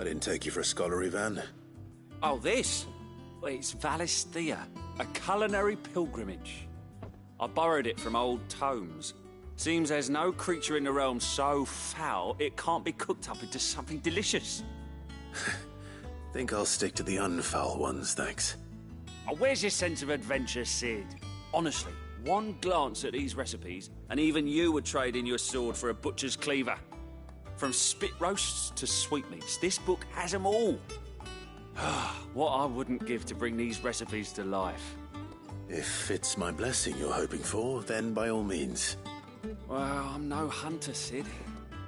I didn't take you for a scholarly van. Oh, this? Well, it's Valisthea, a culinary pilgrimage. I borrowed it from old tomes. Seems there's no creature in the realm so foul it can't be cooked up into something delicious. Think I'll stick to the unfoul ones, thanks. Oh, where's your sense of adventure, Sid? Honestly, one glance at these recipes, and even you would trade in your sword for a butcher's cleaver. From spit roasts to sweetmeats, this book has them all. What I wouldn't give to bring these recipes to life. If it's my blessing you're hoping for, then by all means. Well, I'm no hunter, Sid.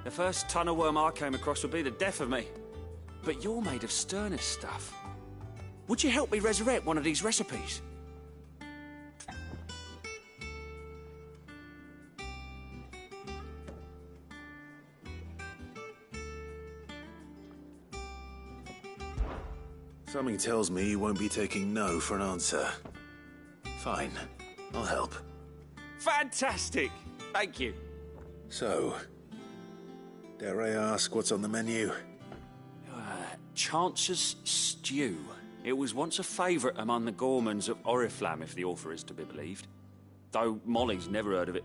The first tunnel worm I came across would be the death of me. But you're made of sterner stuff. Would you help me resurrect one of these recipes? Something tells me you won't be taking no for an answer. Fine, I'll help. Fantastic! Thank you. So, dare I ask what's on the menu? Chance's Stew. It was once a favourite among the gourmands of Oriflamme, if the author is to be believed. Though Molly's never heard of it.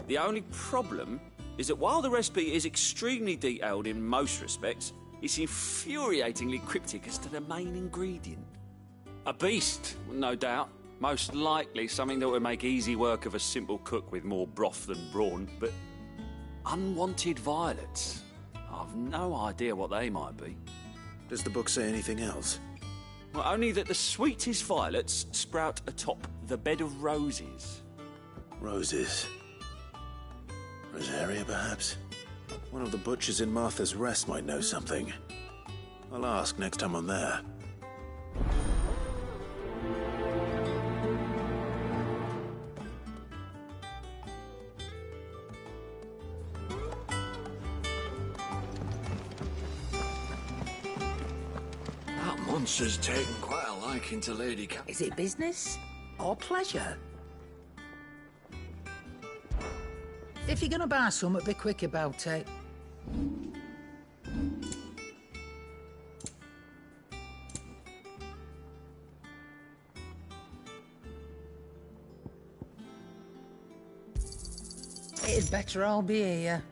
The only problem is that while the recipe is extremely detailed in most respects, it's infuriatingly cryptic as to the main ingredient. A beast, no doubt. Most likely something that would make easy work of a simple cook with more broth than brawn, but unwanted violets. I've no idea what they might be. Does the book say anything else? Well, only that the sweetest violets sprout atop the bed of roses. Roses. Rosaria, perhaps? One of the butchers in Martha's Rest might know something. I'll ask next time I'm there. That monster's taken quite a liking to Lady Cat. Is it business or pleasure? If you're gonna buy something, be quick about it. It'd better all be here.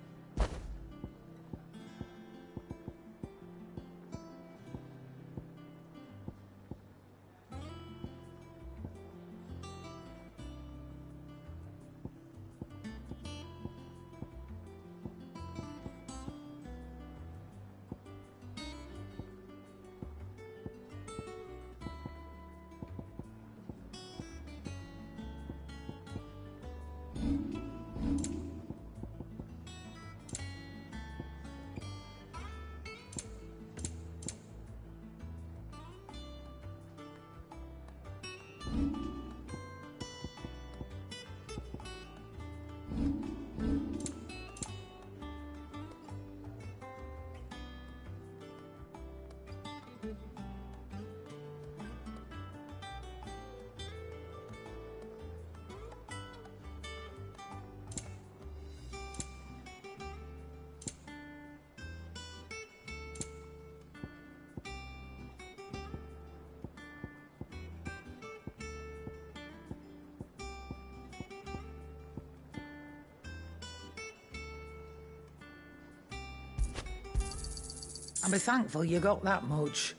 And be thankful you got that much.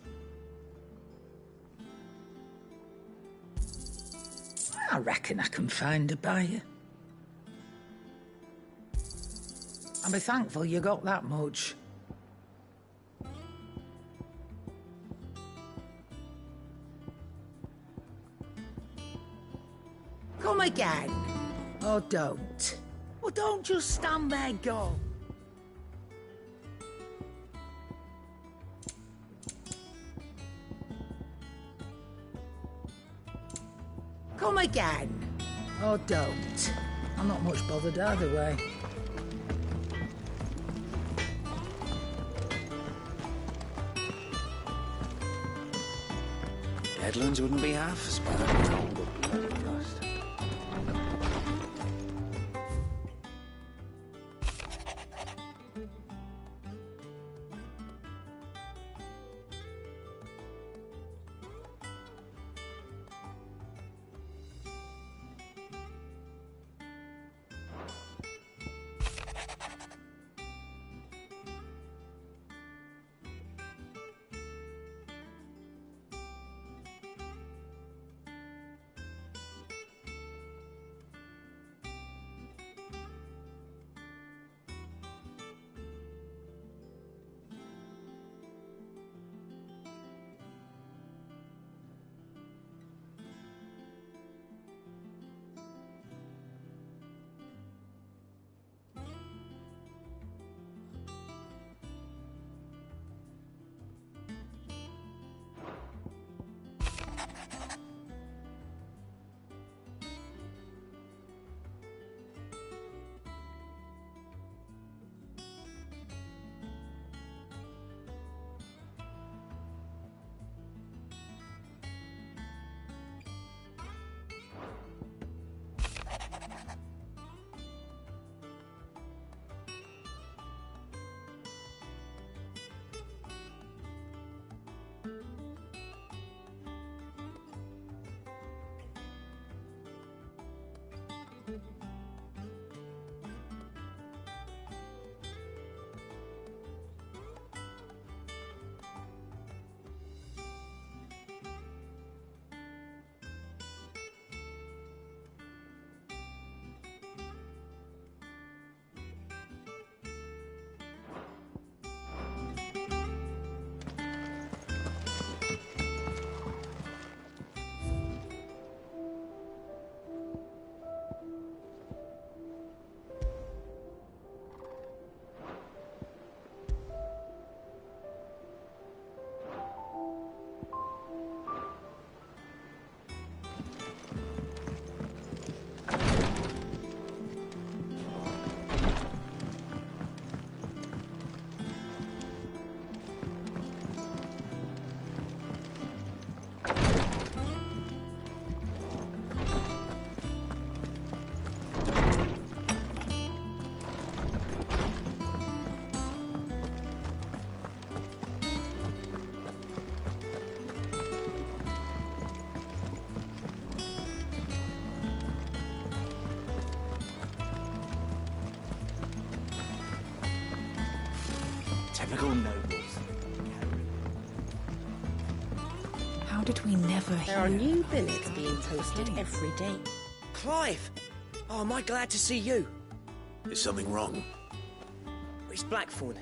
I reckon I can find a buyer. And be thankful you got that much. Come again. Or don't. Or don't just stand there, go. Come again. Or don't. I'm not much bothered either way. Headlands wouldn't be half as bad. Oh, the bloody dust. typical nobles. How did we never hear? There are new billets being posted every day. Clive! Oh, am I glad to see you? Is something wrong? It's Blackthorn.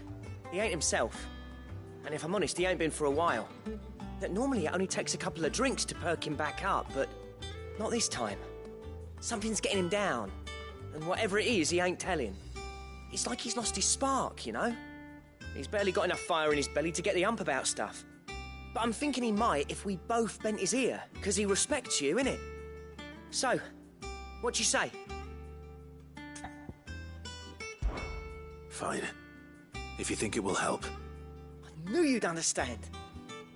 He ain't himself. And if I'm honest, he ain't been for a while. That normally it only takes a couple of drinks to perk him back up, but not this time. Something's getting him down. And whatever it is, he ain't telling. It's like he's lost his spark, you know? He's barely got enough fire in his belly to get the ump about stuff. But I'm thinking he might if we both bent his ear, because he respects you, innit? So, what you say? Fine. If you think it will help. I knew you'd understand.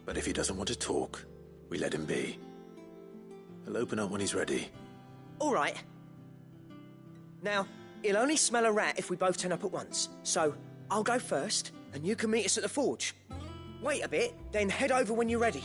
But if he doesn't want to talk, we let him be. He'll open up when he's ready. All right. Now, he'll only smell a rat if we both turn up at once. So, I'll go first, and you can meet us at the forge. Wait a bit, then head over when you're ready.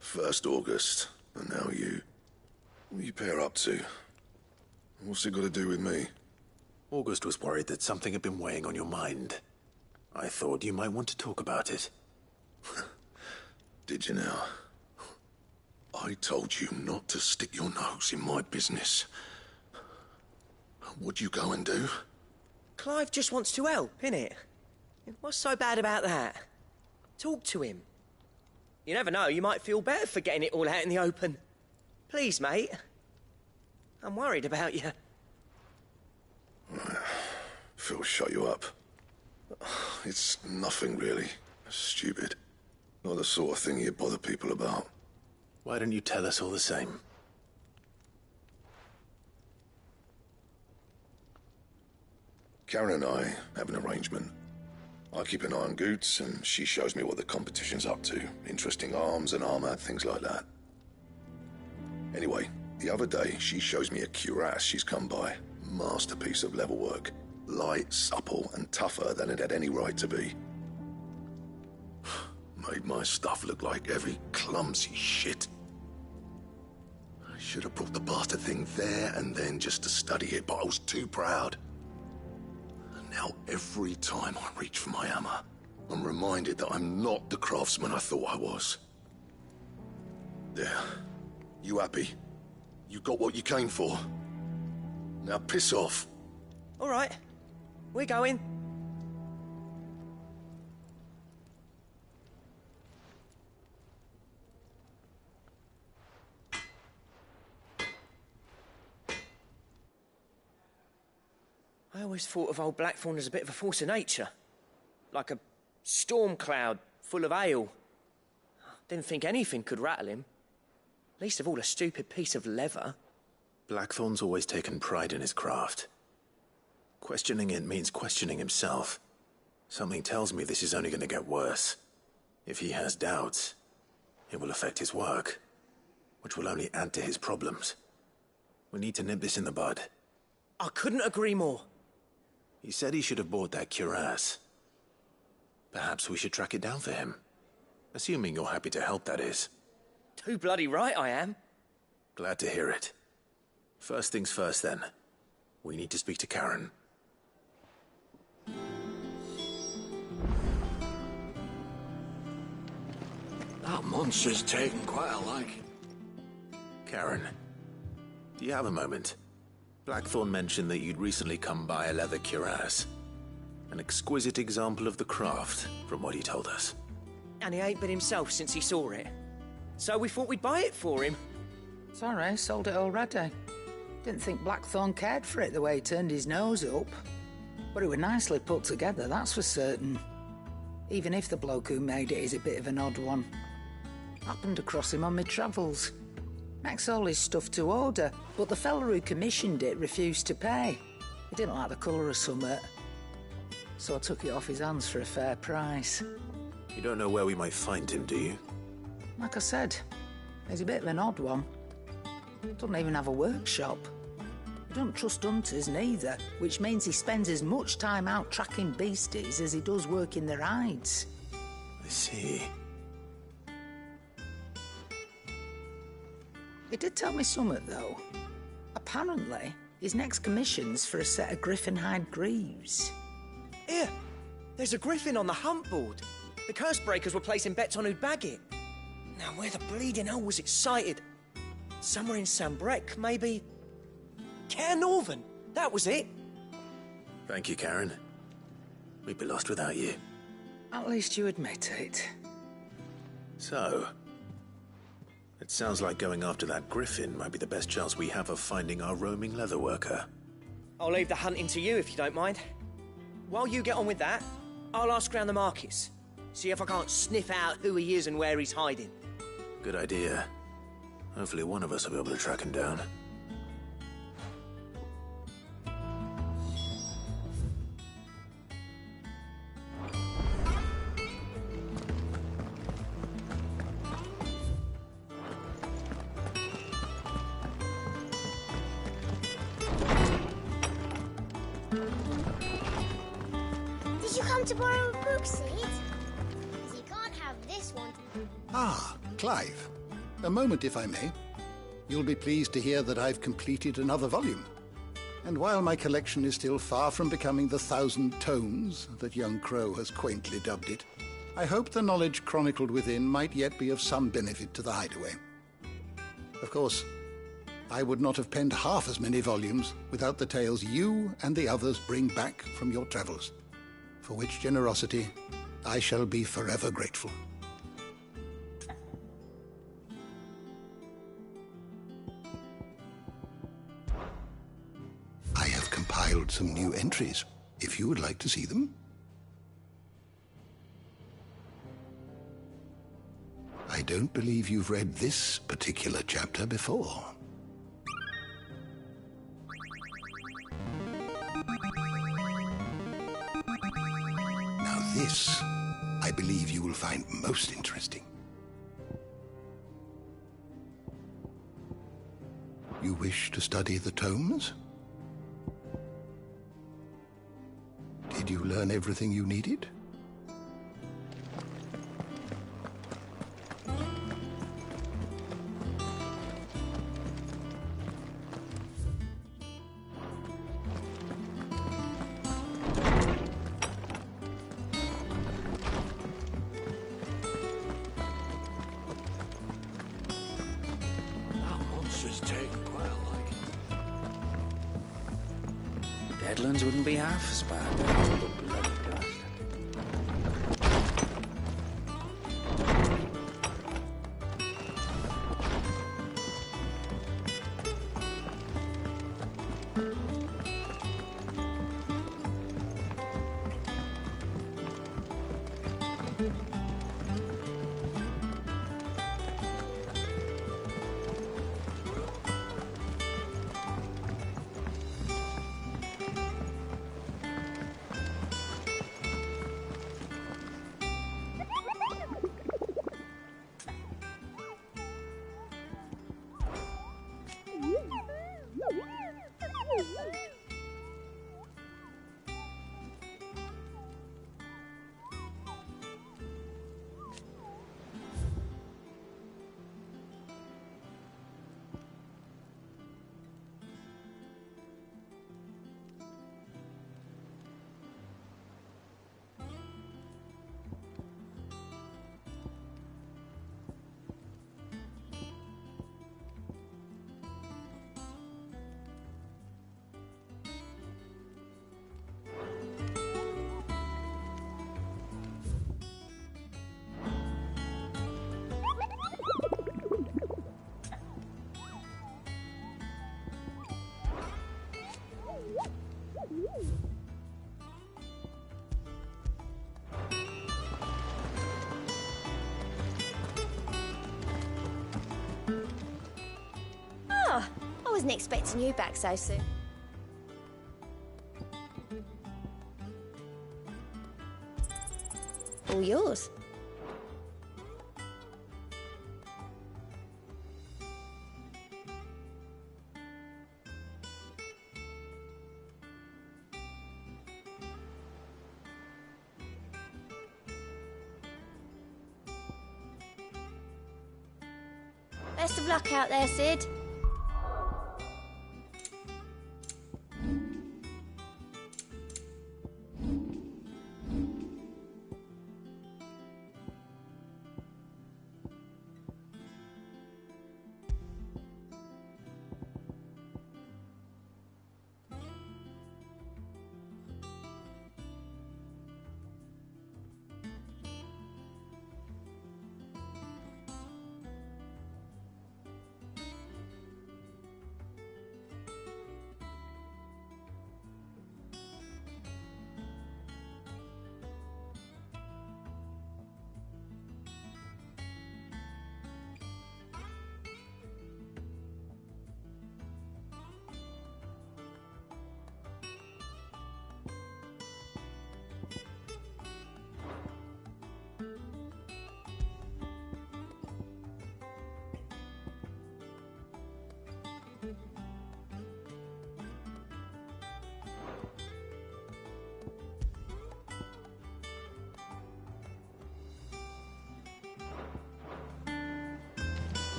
First August, and now you. What are you pair up to? What's it got to do with me? August was worried that something had been weighing on your mind. I thought you might want to talk about it. Did you now? I told you not to stick your nose in my business. What'd you go and do? Clive just wants to help, innit? What's so bad about that? Talk to him. You never know, you might feel better for getting it all out in the open. Please, mate. I'm worried about you. Phil shut you up. It's nothing, really. Stupid. Not the sort of thing you bother people about. Why don't you tell us all the same? Karen and I have an arrangement. I keep an eye on Goots, and she shows me what the competition's up to. Interesting arms and armor, things like that. Anyway, the other day, she shows me a cuirass she's come by. Masterpiece of level work. Light, supple, and tougher than it had any right to be. Made my stuff look like heavy, clumsy shit. I should have brought the bastard thing there and then just to study it, but I was too proud. Now, every time I reach for my hammer, I'm reminded that I'm not the craftsman I thought I was. There. You happy? You got what you came for? Now piss off. All right. We're going. I always thought of old Blackthorn as a bit of a force of nature. Like a storm cloud full of ale. Didn't think anything could rattle him. Least of all a stupid piece of leather. Blackthorn's always taken pride in his craft. Questioning it means questioning himself. Something tells me this is only going to get worse. If he has doubts, it will affect his work, which will only add to his problems. We need to nip this in the bud. I couldn't agree more. He said he should have bought that cuirass. Perhaps we should track it down for him. Assuming you're happy to help, that is. Too bloody right I am. Glad to hear it. First things first, then. We need to speak to Karen. That monster's taken quite a liking. Karen, do you have a moment? Blackthorn mentioned that you'd recently come by a leather cuirass. An exquisite example of the craft, from what he told us. And he ain't been himself since he saw it. So we thought we'd buy it for him. Sorry, sold it already. Didn't think Blackthorn cared for it the way he turned his nose up. But it was nicely put together, that's for certain. even if the bloke who made it is a bit of an odd one. Happened across him on my travels. Makes all his stuff to order, but the fella who commissioned it refused to pay. He didn't like the colour of summit, so I took it off his hands for a fair price. You don't know where we might find him, do you? Like I said, he's a bit of an odd one. Doesn't even have a workshop. He doesn't trust hunters neither, which means he spends as much time out tracking beasties as he does working their hides. I see. He did tell me something, though. Apparently, his next commission's for a set of griffin hide greaves. Here, there's a griffin on the hunt board. The curse breakers were placing bets on who'd bag it. Now, where the bleeding hell was it sighted? Somewhere in Sambrec, maybe? Care Northern, that was it. Thank you, Karen. We'd be lost without you. At least you admit it. So, it sounds like going after that griffin might be the best chance we have of finding our roaming leatherworker. I'll leave the hunting to you if you don't mind. While you get on with that, I'll ask round the markets. See if I can't sniff out who he is and where he's hiding. Good idea. Hopefully one of us will be able to track him down. Did you come to borrow a book, Sid? 'Cause you can't have this one. Ah, Clive. A moment, if I may. You'll be pleased to hear that I've completed another volume. And while my collection is still far from becoming the 1,000 tomes that young Crow has quaintly dubbed it, I hope the knowledge chronicled within might yet be of some benefit to the hideaway. Of course, I would not have penned half as many volumes without the tales you and the others bring back from your travels, for which generosity I shall be forever grateful. I have compiled some new entries, if you would like to see them. I don't believe you've read this particular chapter before. Now this, I believe you will find most interesting. You wish to study the tomes? Did you learn everything you needed? Deadlands wouldn't be half as bad. Bloody dust. Ah, I wasn't expecting you back so soon. All yours. Best of luck out there, Sid.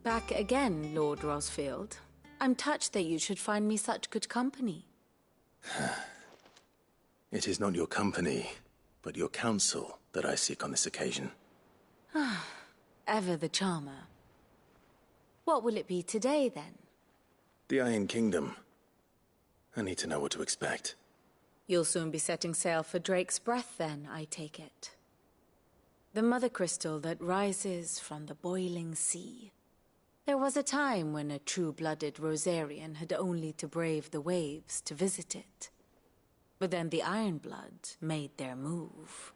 Back again, Lord Rosfield. I'm touched that you should find me such good company. It is not your company, but your counsel that I seek on this occasion. Ever the charmer. What will it be today, then? The Iron Kingdom. I need to know what to expect. You'll soon be setting sail for Drake's Breath, then, I take it. The mother crystal that rises from the boiling sea. There was a time when a true-blooded Rosarian had only to brave the waves to visit it. But then the Ironblood made their move.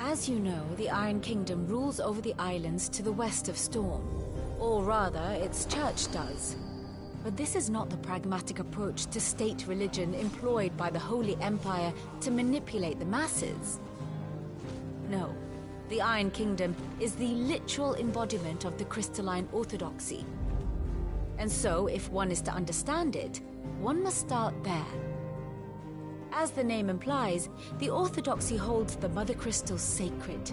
As you know, the Iron Kingdom rules over the islands to the west of Storm. Or rather, its church does. But this is not the pragmatic approach to state religion employed by the Holy Empire to manipulate the masses. No, the Iron Kingdom is the literal embodiment of the crystalline orthodoxy. And so, if one is to understand it, one must start there. As the name implies, the orthodoxy holds the mother crystals sacred,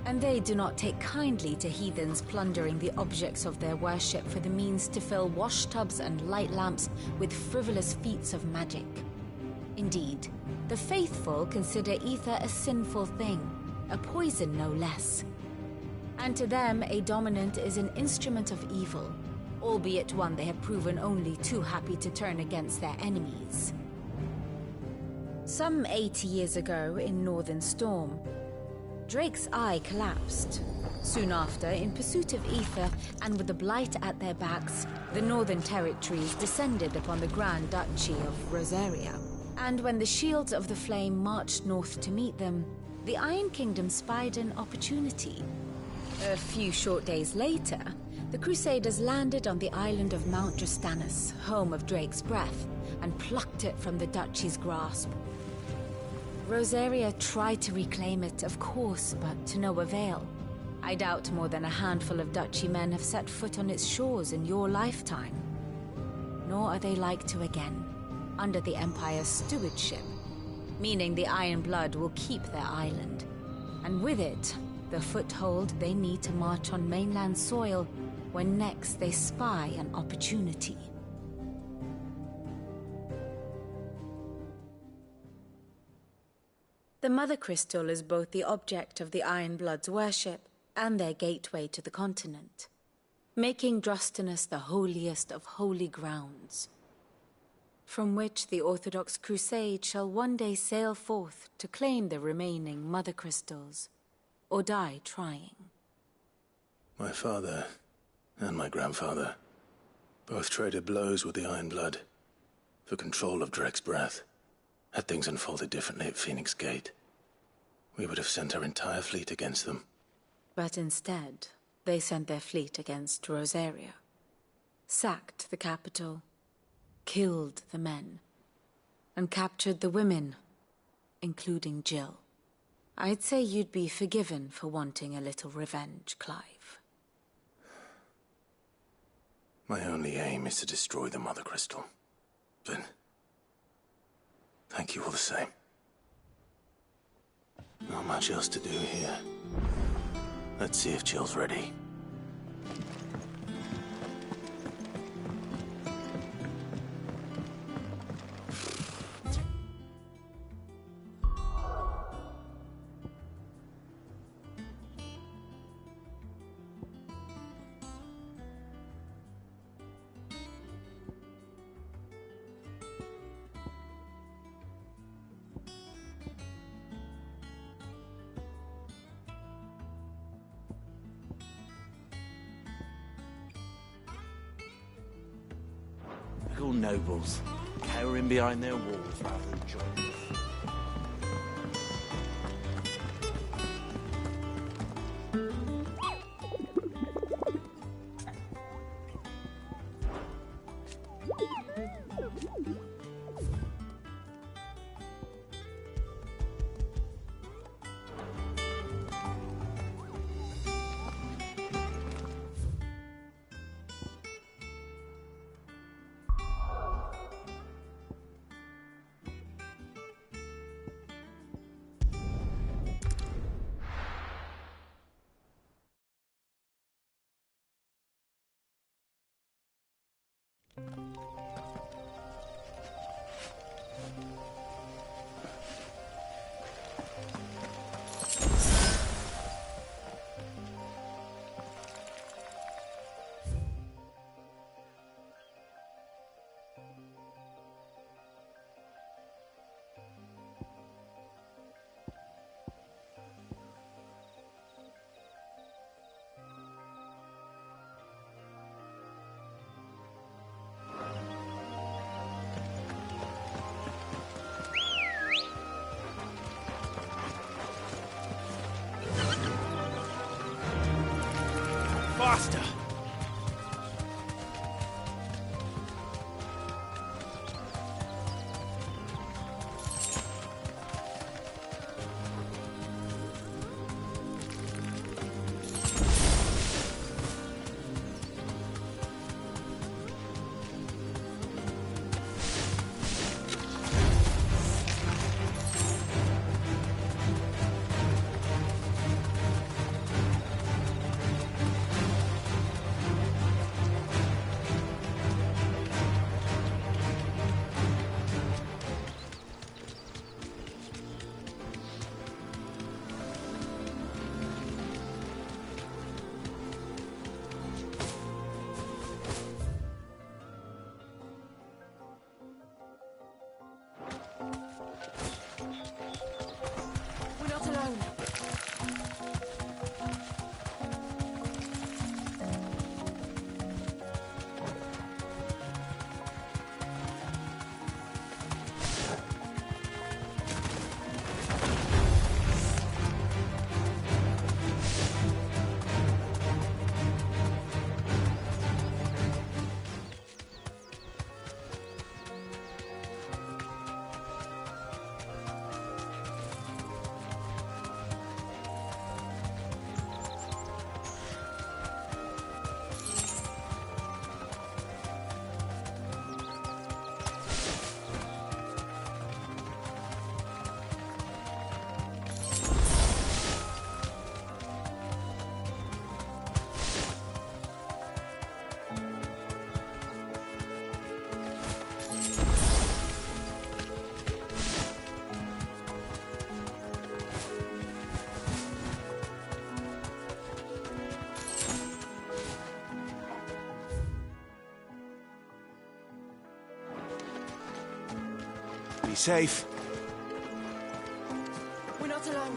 and they do not take kindly to heathens plundering the objects of their worship for the means to fill washtubs and light lamps with frivolous feats of magic. Indeed, the faithful consider ether a sinful thing, a poison no less. And to them, a dominant is an instrument of evil, albeit one they have proven only too happy to turn against their enemies. Some 80 years ago in Northern Storm, Drake's eye collapsed. Soon after, in pursuit of ether and with the blight at their backs, the Northern Territories descended upon the Grand Duchy of Rosaria. And when the Shields of the Flame marched north to meet them, the Iron Kingdom spied an opportunity. A few short days later, the Crusaders landed on the island of Mount Drastanus, home of Drake's Breath, and plucked it from the Duchy's grasp. Rosaria tried to reclaim it, of course, but to no avail. I doubt more than a handful of Duchy men have set foot on its shores in your lifetime. Nor are they like to again, under the Empire's stewardship, meaning the Iron Blood will keep their island, and with it, the foothold they need to march on mainland soil when next they spy an opportunity. The Mother Crystal is both the object of the Iron Blood's worship and their gateway to the continent, making Drastanus the holiest of holy grounds, from which the Orthodox Crusade shall one day sail forth to claim the remaining Mother Crystals, or die trying. My father and my grandfather Both traded blows with the Iron Blood for control of Drek's breath. Had things unfolded differently at Phoenix Gate, we would have sent our entire fleet against them. But instead, they sent their fleet against Rosaria, sacked the capital, killed the men, and captured the women, including Jill. I'd say you'd be forgiven for wanting a little revenge, Clive. My only aim is to destroy the Mother Crystal. But thank you all the same. Not much else to do here. Let's see if Jill's ready. All nobles, cowering behind their walls rather than joining us. Faster! We're not alone. Be safe. We're not alone.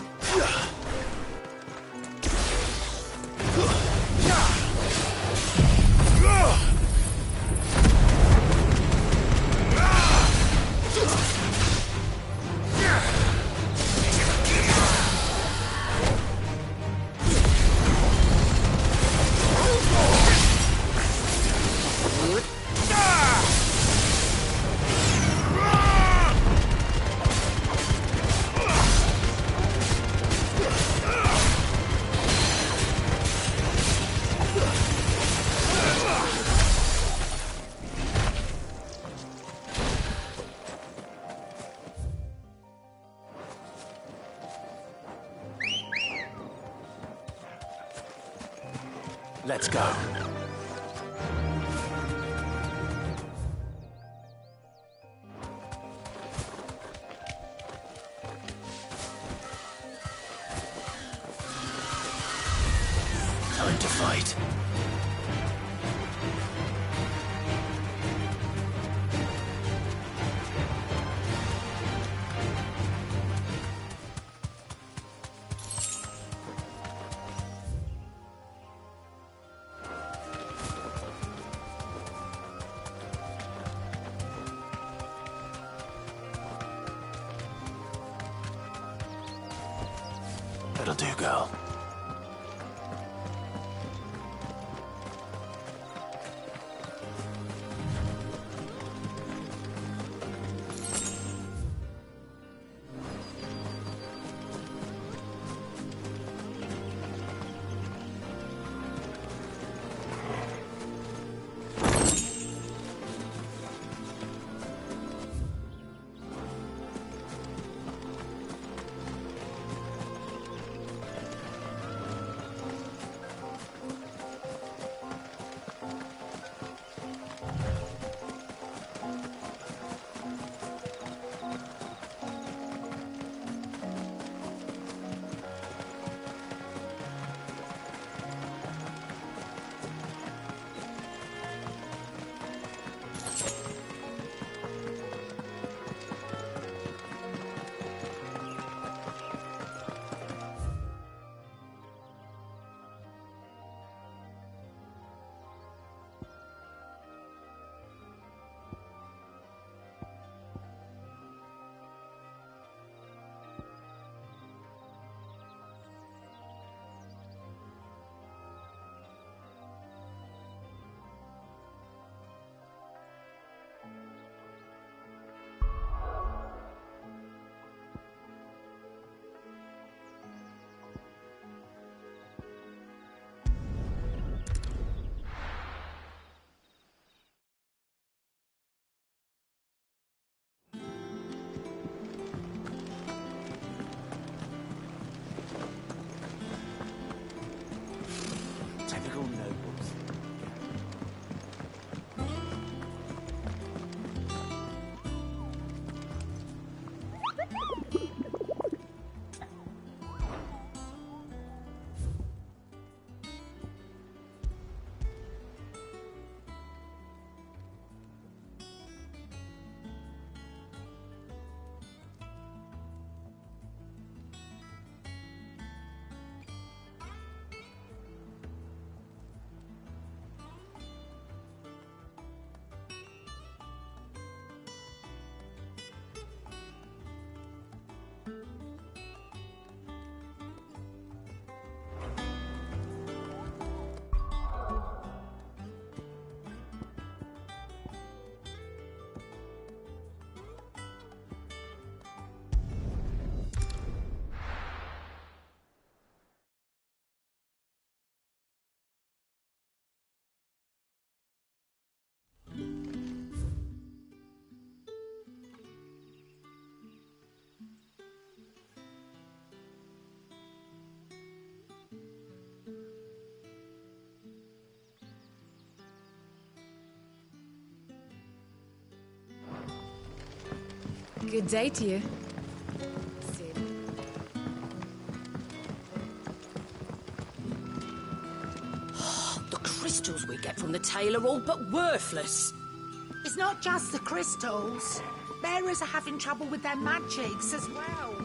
Let's go. Time to fight. That'll do, girl. Typical nobles. Good day to you. The crystals we get from the tail are all but worthless. It's not just the crystals. Bearers are having trouble with their magics as well.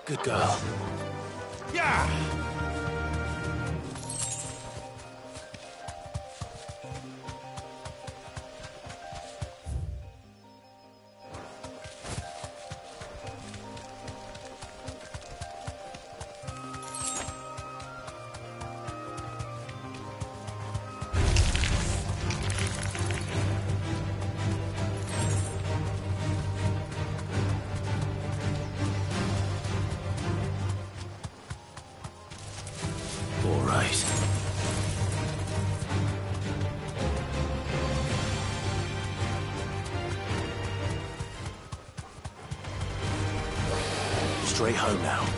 Good girl. All right. Straight home now.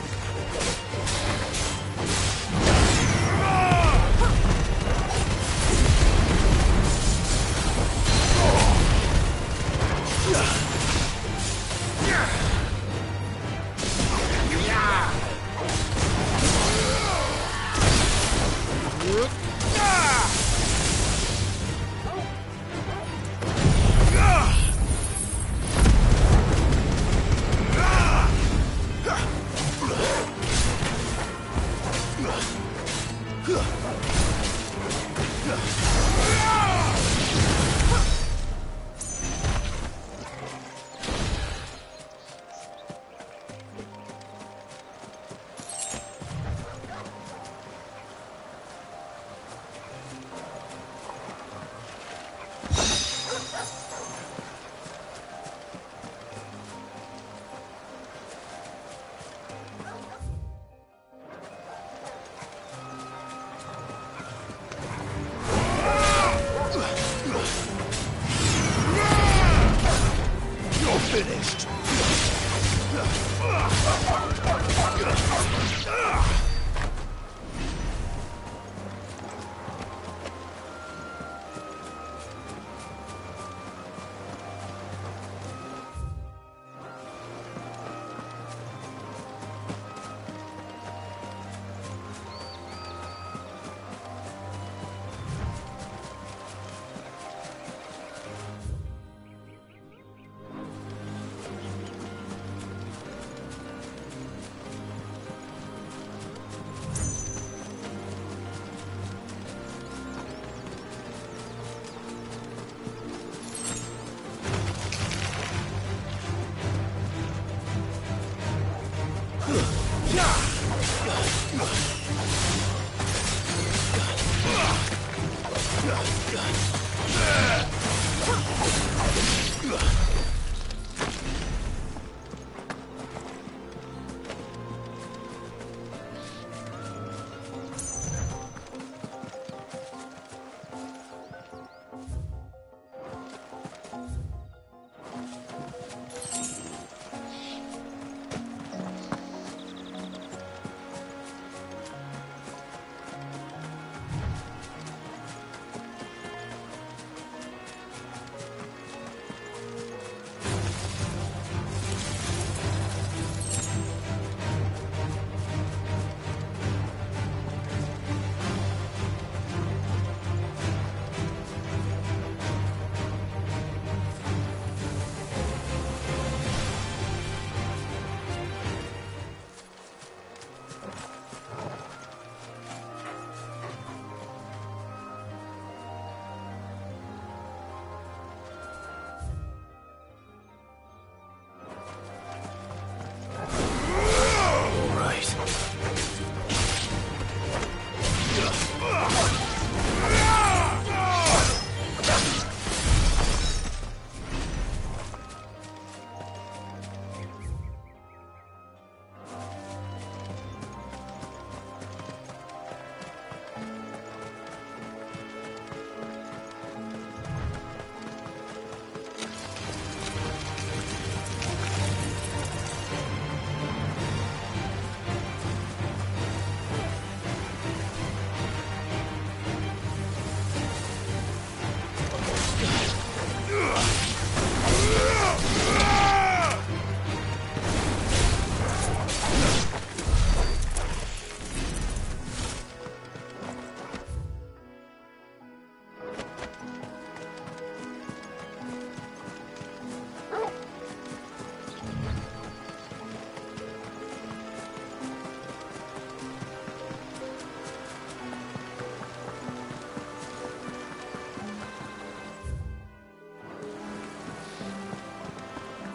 Finished.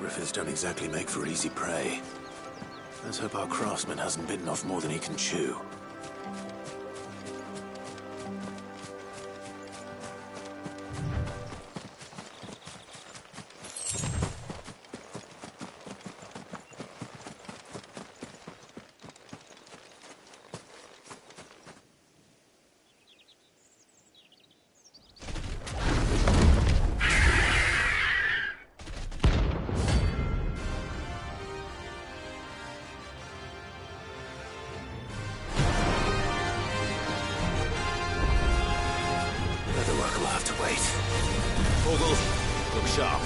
Griffiths don't exactly make for easy prey. Let's hope our craftsman hasn't bitten off more than he can chew. We'll have to wait. Vogel, look sharp.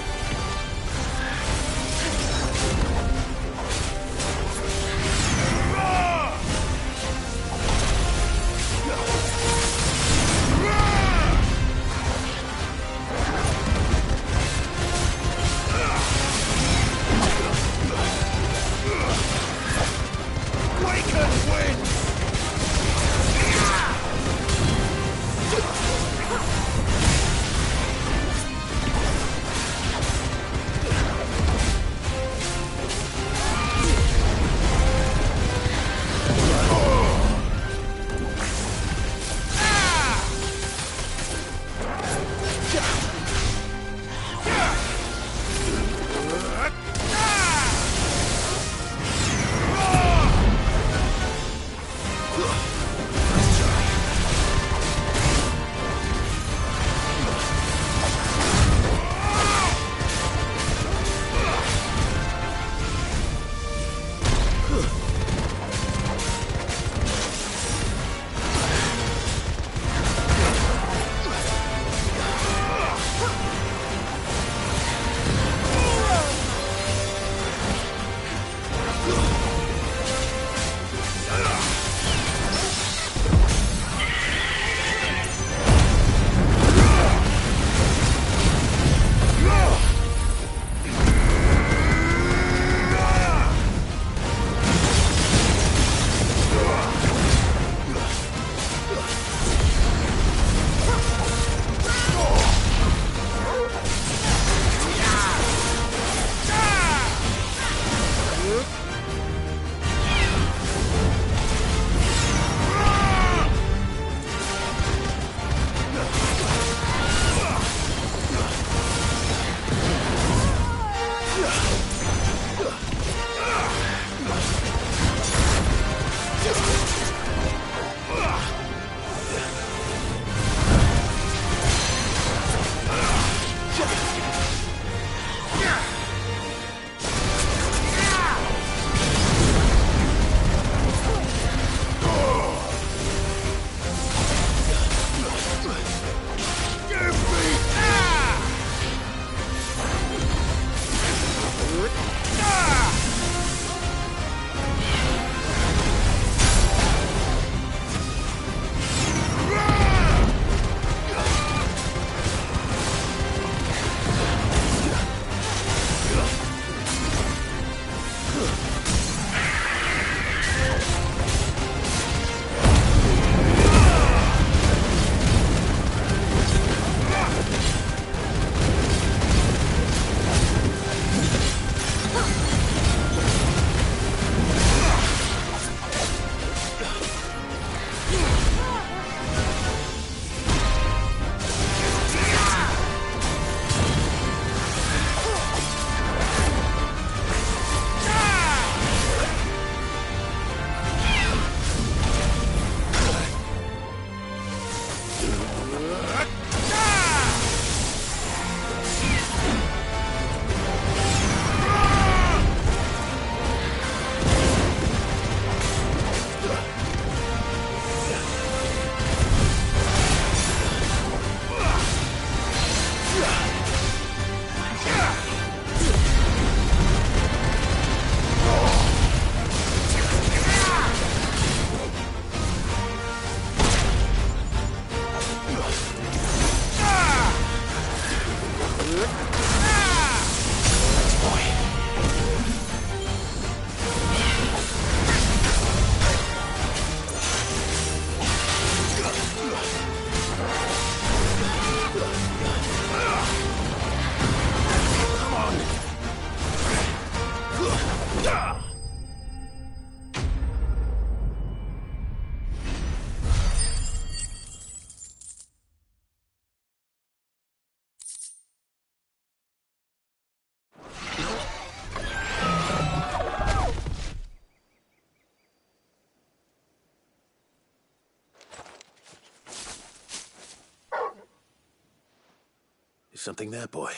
Something there, boy?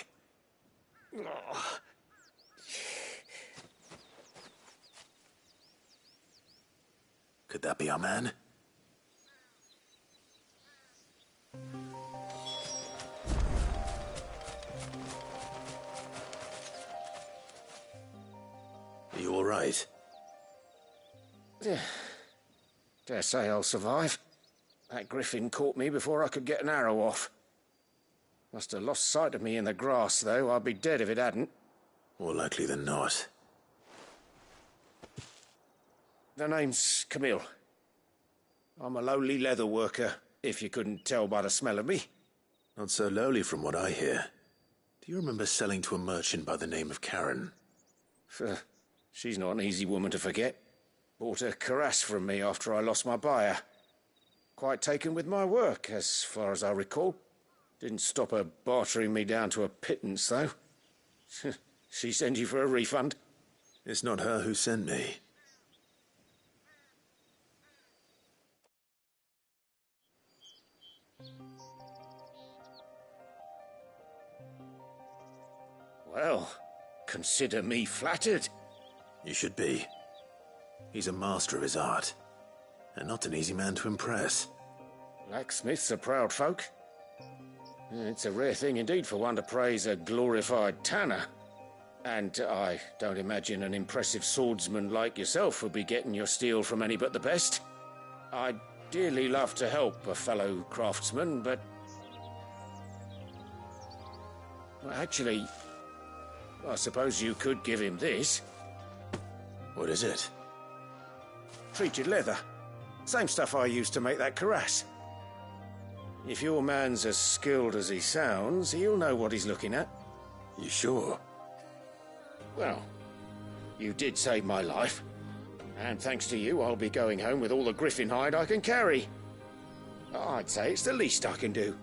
Could that be our man? Are you all right? Dare say I'll survive. That griffin caught me before I could get an arrow off. Must have lost sight of me in the grass, though. I'd be dead if it hadn't. More likely than not. The name's Camille. I'm a lowly leather worker, if you couldn't tell by the smell of me. Not so lowly from what I hear. Do you remember selling to a merchant by the name of Karen? She's not an easy woman to forget. Bought a cuirass from me after I lost my buyer. Quite taken with my work, as far as I recall. Didn't stop her bartering me down to a pittance, though. She sent you for a refund? It's not her who sent me. Well, consider me flattered. You should be. He's a master of his art, and not an easy man to impress. Blacksmiths are proud folk. It's a rare thing indeed for one to praise a glorified tanner. And I don't imagine an impressive swordsman like yourself would be getting your steel from any but the best. I'd dearly love to help a fellow craftsman, but... well, actually, I suppose you could give him this. What is it? Treated leather. Same stuff I used to make that cuirass. If your man's as skilled as he sounds, he'll know what he's looking at. You sure? Well, you did save my life. And thanks to you, I'll be going home with all the griffin hide I can carry. I'd say it's the least I can do.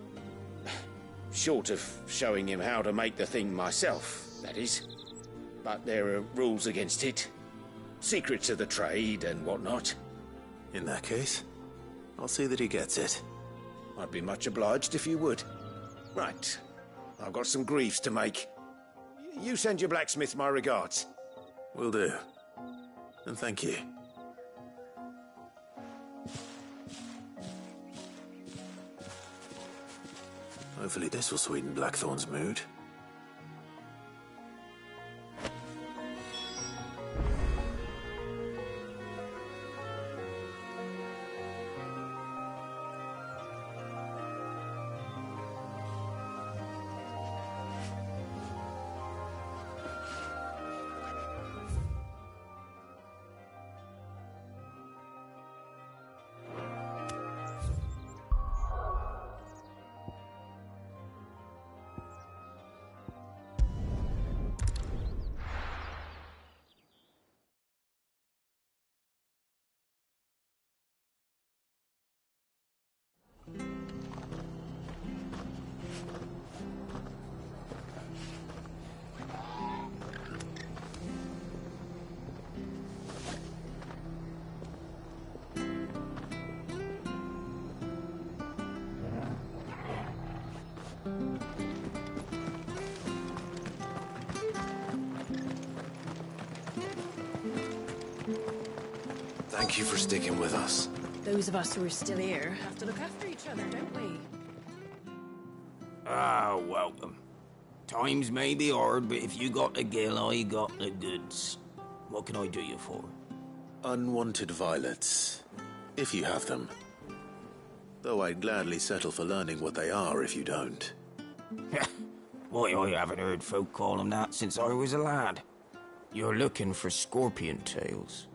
Short of showing him how to make the thing myself, that is. But there are rules against it. Secrets of the trade and whatnot. In that case, I'll see that he gets it. I'd be much obliged if you would. Right. I've got some greaves to make. You send your blacksmith my regards. Will do. And thank you. Hopefully this will sweeten Blackthorn's mood. Thank you for sticking with us. Those of us who are still here have to look after each other, don't we? Ah, welcome. Times may be hard, but if you got the gill, I got the goods. What can I do you for? Unwanted violets, if you have them. Though I'd gladly settle for learning what they are if you don't. Why, I haven't heard folk call them that since I was a lad. You're looking for scorpion tails.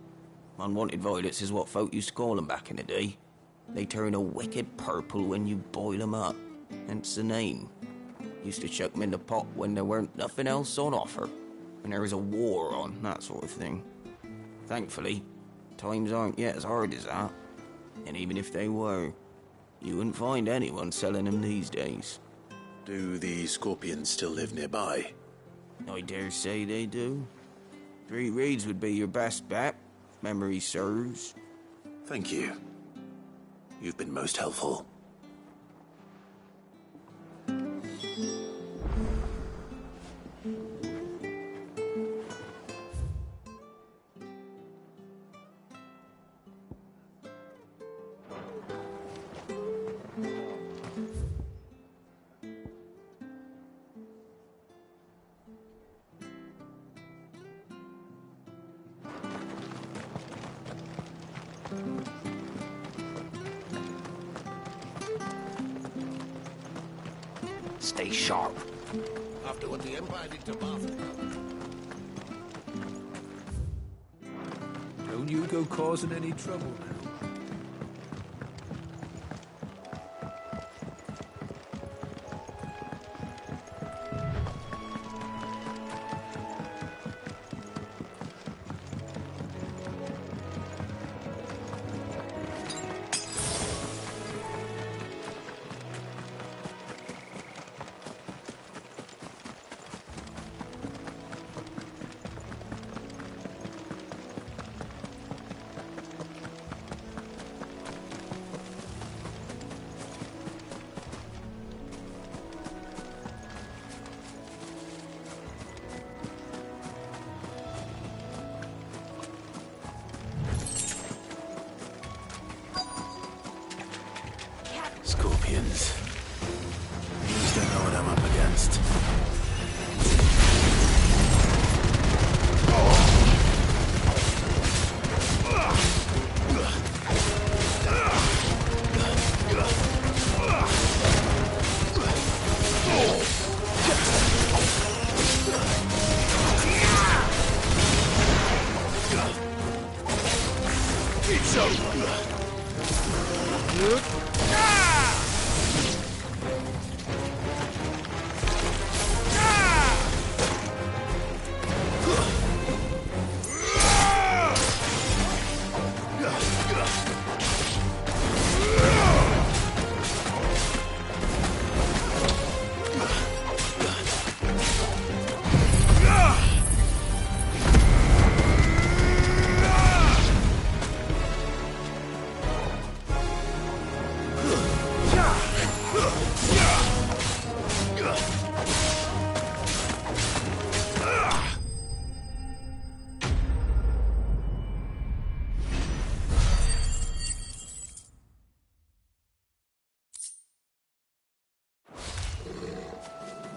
Unwanted violets is what folk used to call them back in the day. They turn a wicked purple when you boil them up, hence the name. Used to chuck them in the pot when there weren't nothing else on offer, when there was a war on, that sort of thing. Thankfully, times aren't yet as hard as that. And even if they were, you wouldn't find anyone selling them these days. Do the scorpions still live nearby? I dare say they do. 3 reeds would be your best bet. Memory serves. Thank you. You've been most helpful. Stay sharp. After what the Empire did to Martha. Don't you go causing any trouble now. Scorpions. These don't know what I'm up against. It's over.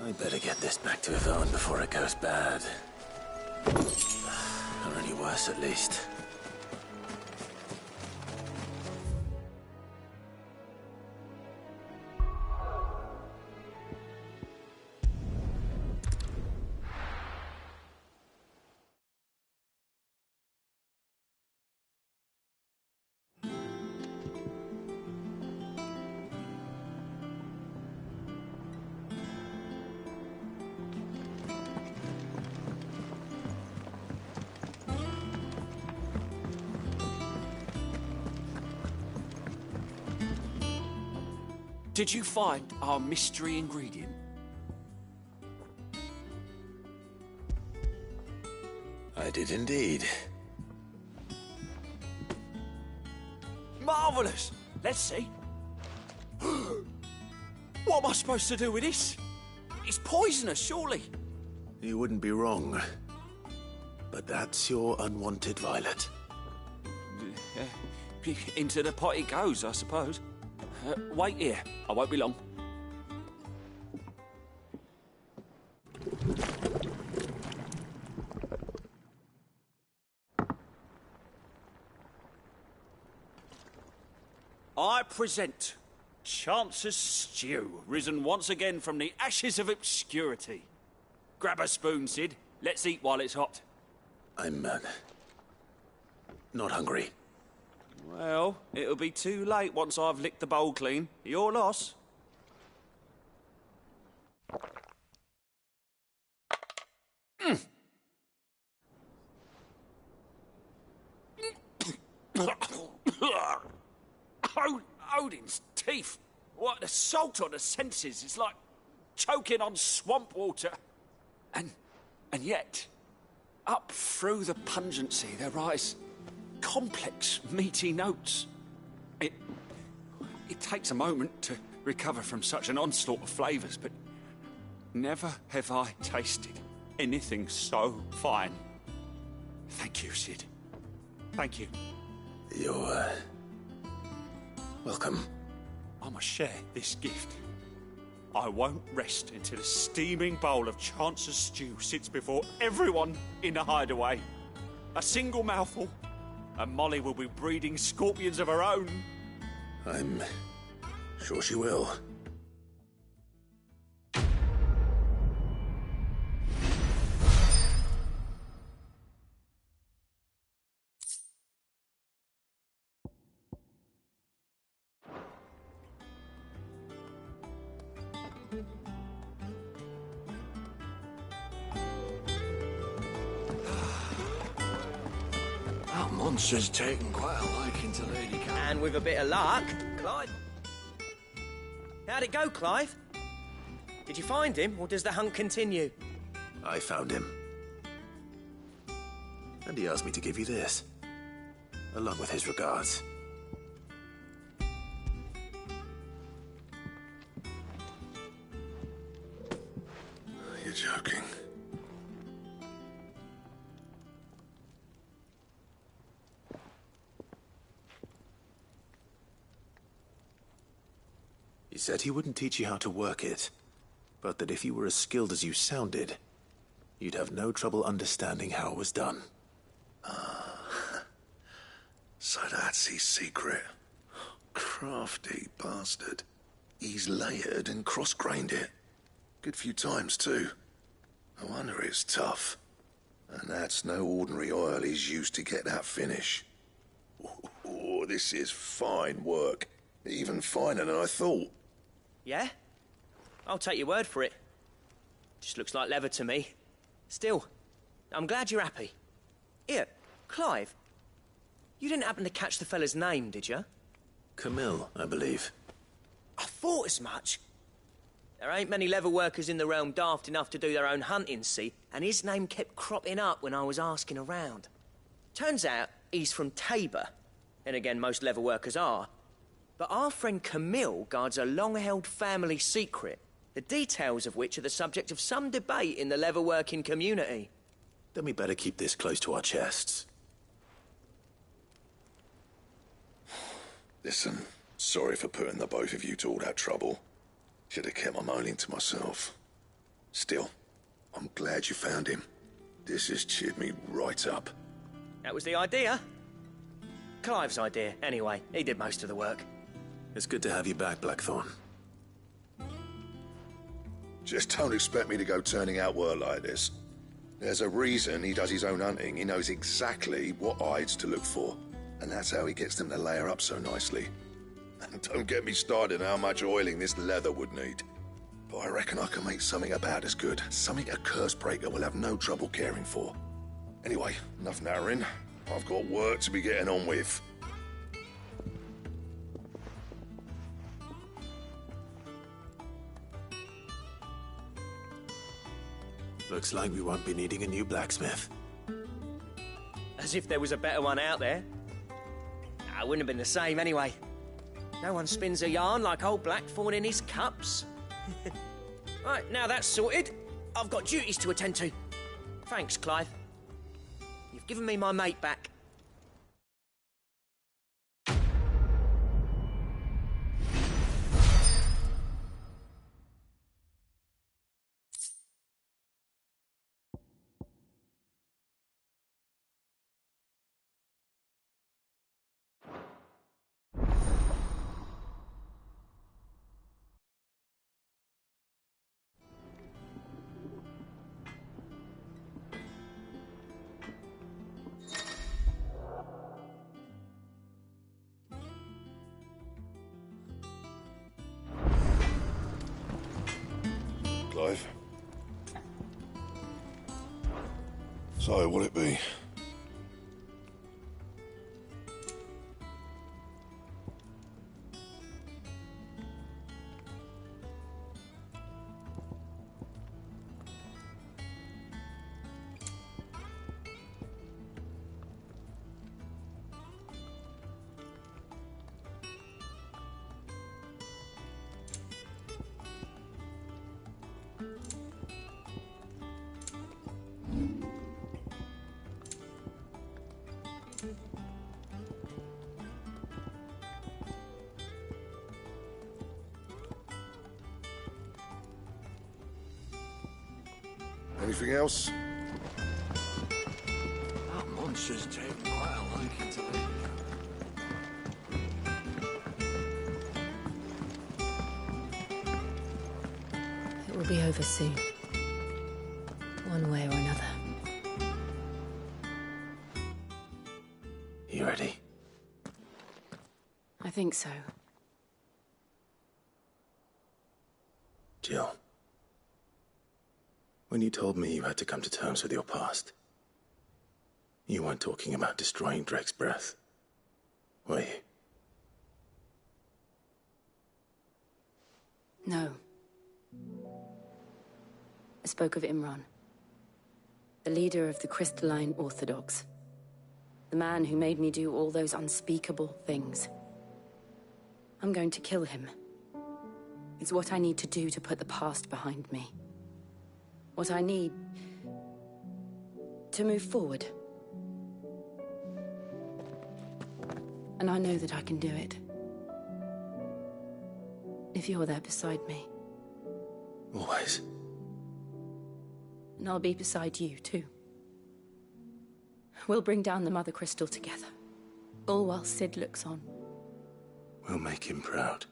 I better get this back to Yvonne before it goes bad. Or any worse, at least. Did you find our mystery ingredient? I did indeed. Marvellous! Let's see. What am I supposed to do with this? It's poisonous, surely. You wouldn't be wrong. But that's your unwanted violet. Into the pot it goes, I suppose. Wait here. I won't be long. I present Chance's stew, risen once again from the ashes of obscurity. Grab a spoon, Sid. Let's eat while it's hot. I'm, not hungry. Well, it'll be too late once I've licked the bowl clean. Your loss. Odin's teeth. What, the salt on the senses. It's like choking on swamp water. And yet, up through the pungency, there rise complex, meaty notes. It takes a moment to recover from such an onslaught of flavours, but never have I tasted anything so fine. Thank you, Sid. Thank you. You're, welcome. I must share this gift. I won't rest until a steaming bowl of Chance's stew sits before everyone in the hideaway. A single mouthful, and Molly will be breeding scorpions of her own. I'm sure she will. monster's taken quite a liking to Lady Cat. And with a bit of luck, Clive... How'd it go, Clive? Did you find him, or does the hunt continue? I found him. And he asked me to give you this, along with his regards. You're joking. He said he wouldn't teach you how to work it, but that if you were as skilled as you sounded, you'd have no trouble understanding how it was done. So that's his secret. Crafty bastard. He's layered and cross-grained it. Good few times, too. No wonder it's tough. And that's no ordinary oil he's used to get that finish. Oh, this is fine work. Even finer than I thought. Yeah? I'll take your word for it. Just looks like leather to me. Still, I'm glad you're happy. Here, Clive. You didn't happen to catch the fella's name, did you? Camille, I believe. I thought as much. There ain't many leather workers in the realm daft enough to do their own hunting, see? And his name kept cropping up when I was asking around. Turns out he's from Tabor. And again, most leather workers are. But our friend Camille guards a long-held family secret, the details of which are the subject of some debate in the leather-working community. Then we better keep this close to our chests. Listen, sorry for putting the both of you to all that trouble. Should have kept my moaning to myself. Still, I'm glad you found him. This has cheered me right up. That was the idea. Clive's idea, anyway. He did most of the work. It's good to have you back, Blackthorn. Just don't expect me to go turning out work like this. There's a reason he does his own hunting. He knows exactly what hides to look for. And that's how he gets them to layer up so nicely. And don't get me started on how much oiling this leather would need. But I reckon I can make something about as good. Something a Cursebreaker will have no trouble caring for. Anyway, enough narrowing. I've got work to be getting on with. Looks like we won't be needing a new blacksmith. As if there was a better one out there. It wouldn't have been the same anyway. No one spins a yarn like old Blackthorn in his cups. Right, now that's sorted, I've got duties to attend to. Thanks, Clive. You've given me my mate back. Clive. So, what'll it be? Anything else? That monster's taken quite a liking to Lady Cat. It will be over soon. One way or another. You ready? I think so. Jill. When you told me you had to come to terms with your past, You weren't talking about destroying Drake's breath, were you? No. I spoke of Imran, the leader of the Crystalline Orthodox. The man who made me do all those unspeakable things. I'm going to kill him. It's what I need to do to put the past behind me. What I need to move forward. And I know that I can do it. If you're there beside me. Always. And I'll be beside you, too. We'll bring down the Mother Crystal together. All while Sid looks on. We'll make him proud.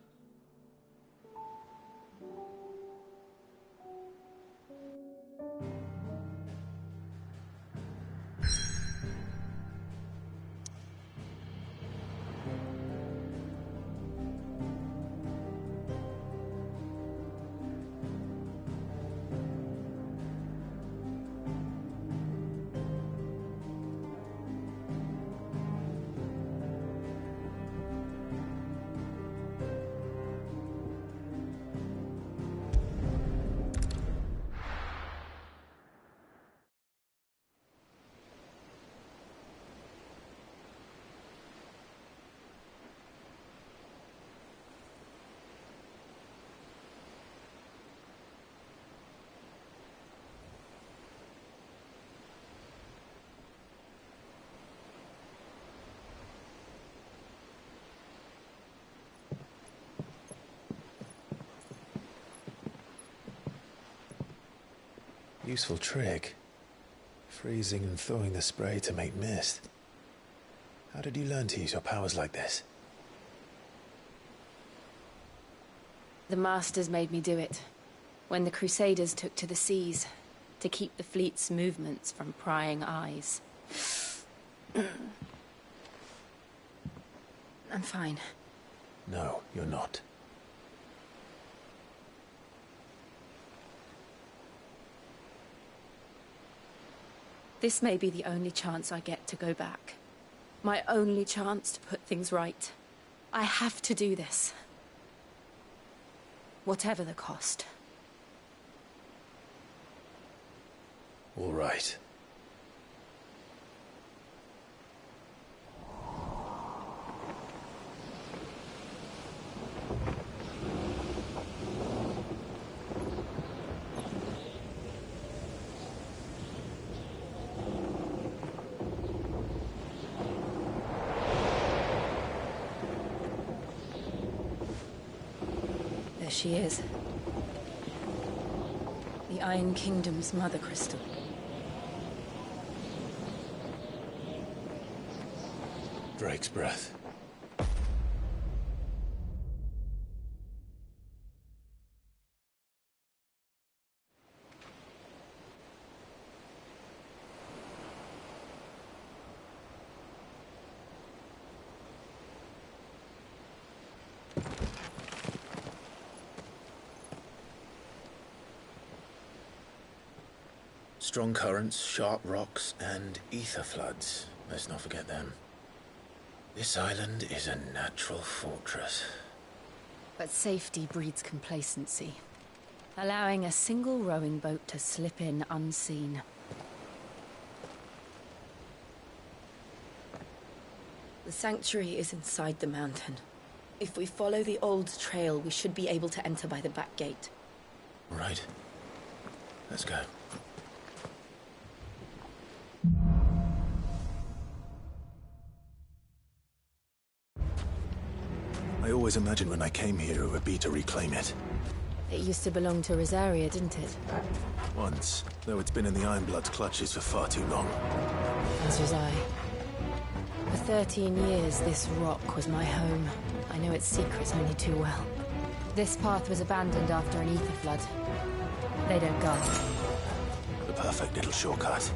Useful trick. Freezing and thawing the spray to make mist. How did you learn to use your powers like this? The Masters made me do it. When the Crusaders took to the seas, to keep the fleet's movements from prying eyes. I'm fine. No, you're not. This may be the only chance I get to go back. My only chance to put things right. I have to do this. Whatever the cost. All right. There she is. The Iron Kingdom's Mother Crystal. Drake's breath. Strong currents, sharp rocks, and ether floods. Let's not forget them. This island is a natural fortress. But safety breeds complacency, allowing a single rowing boat to slip in unseen. The sanctuary is inside the mountain. If we follow the old trail, we should be able to enter by the back gate. Right. Let's go. I always imagined when I came here it would be to reclaim it. It used to belong to Rosaria, didn't it? Once, though it's been in the Ironblood's clutches for far too long. As was I. For 13 years, this rock was my home. I know its secrets only too well. This path was abandoned after an ether flood. They don't guard. The perfect little shortcut.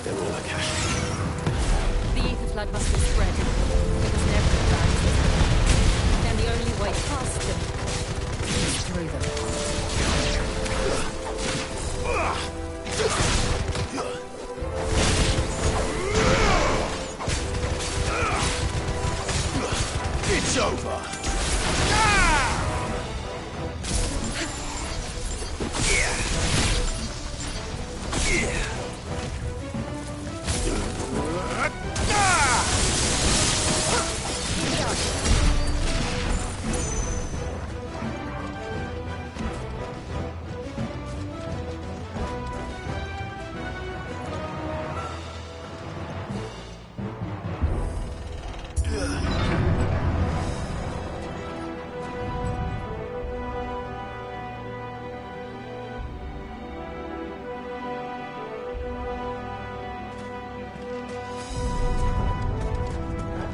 They're all like The ether flood must have spread. It was never a bad. And the only way past them is through them.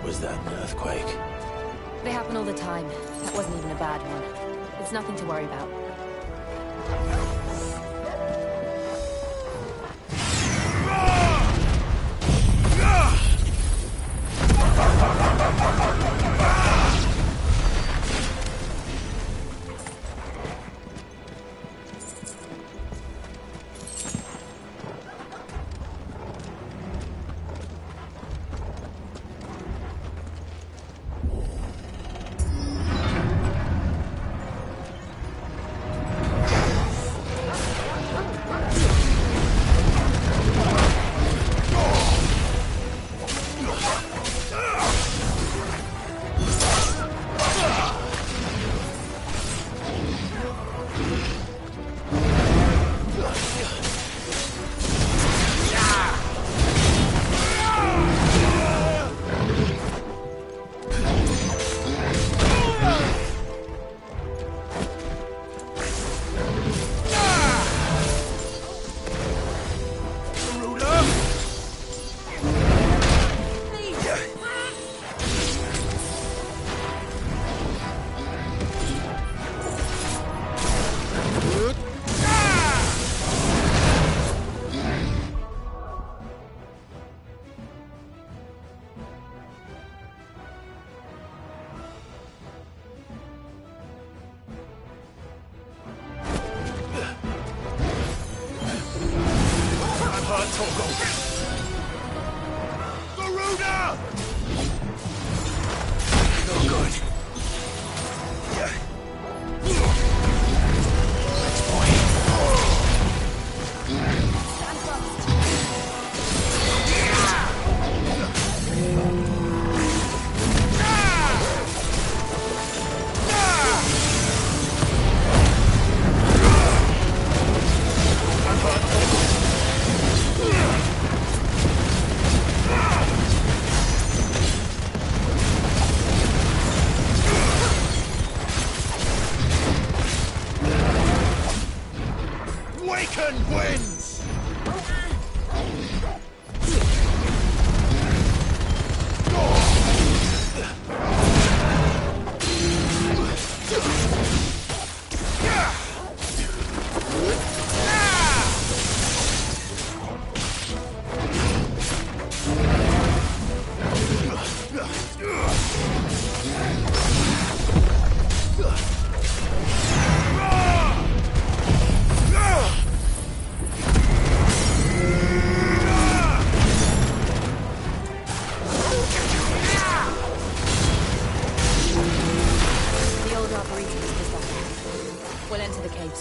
Was that an earthquake? They happen all the time. That wasn't even a bad one. It's nothing to worry about.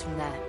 From there.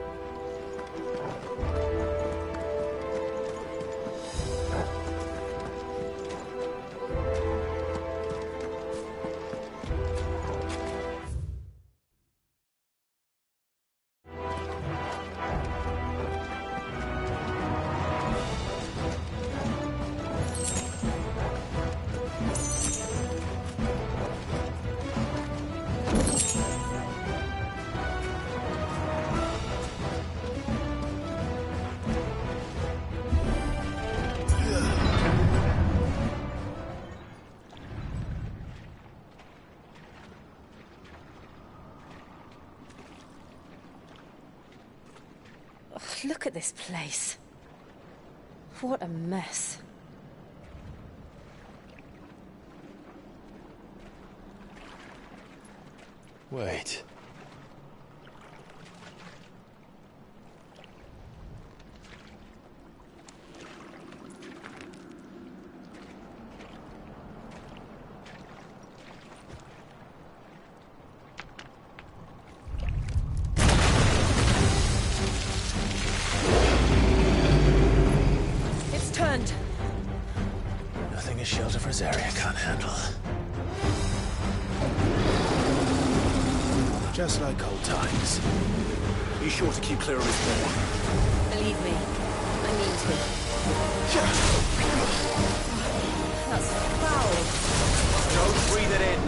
Look at this place. What a mess. Wait. hand. Nothing a shelter for his area can't handle. Just like old times. Be sure to keep clear of his wall. Believe me, I mean to. That's foul. Don't breathe it in.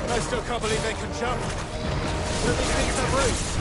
I still can't believe they can jump. Where these things have roots.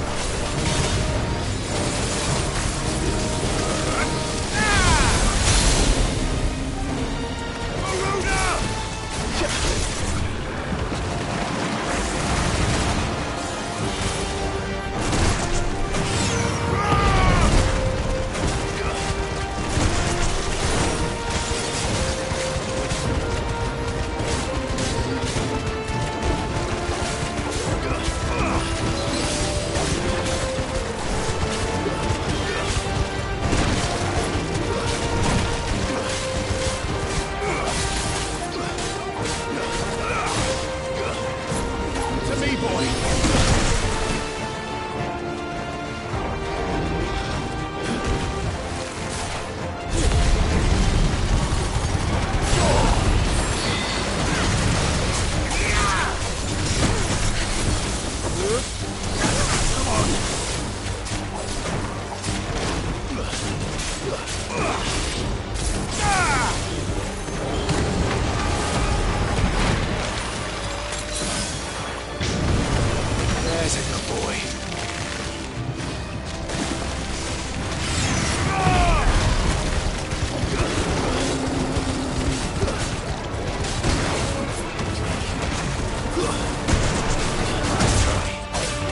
There's a good boy. Nice try.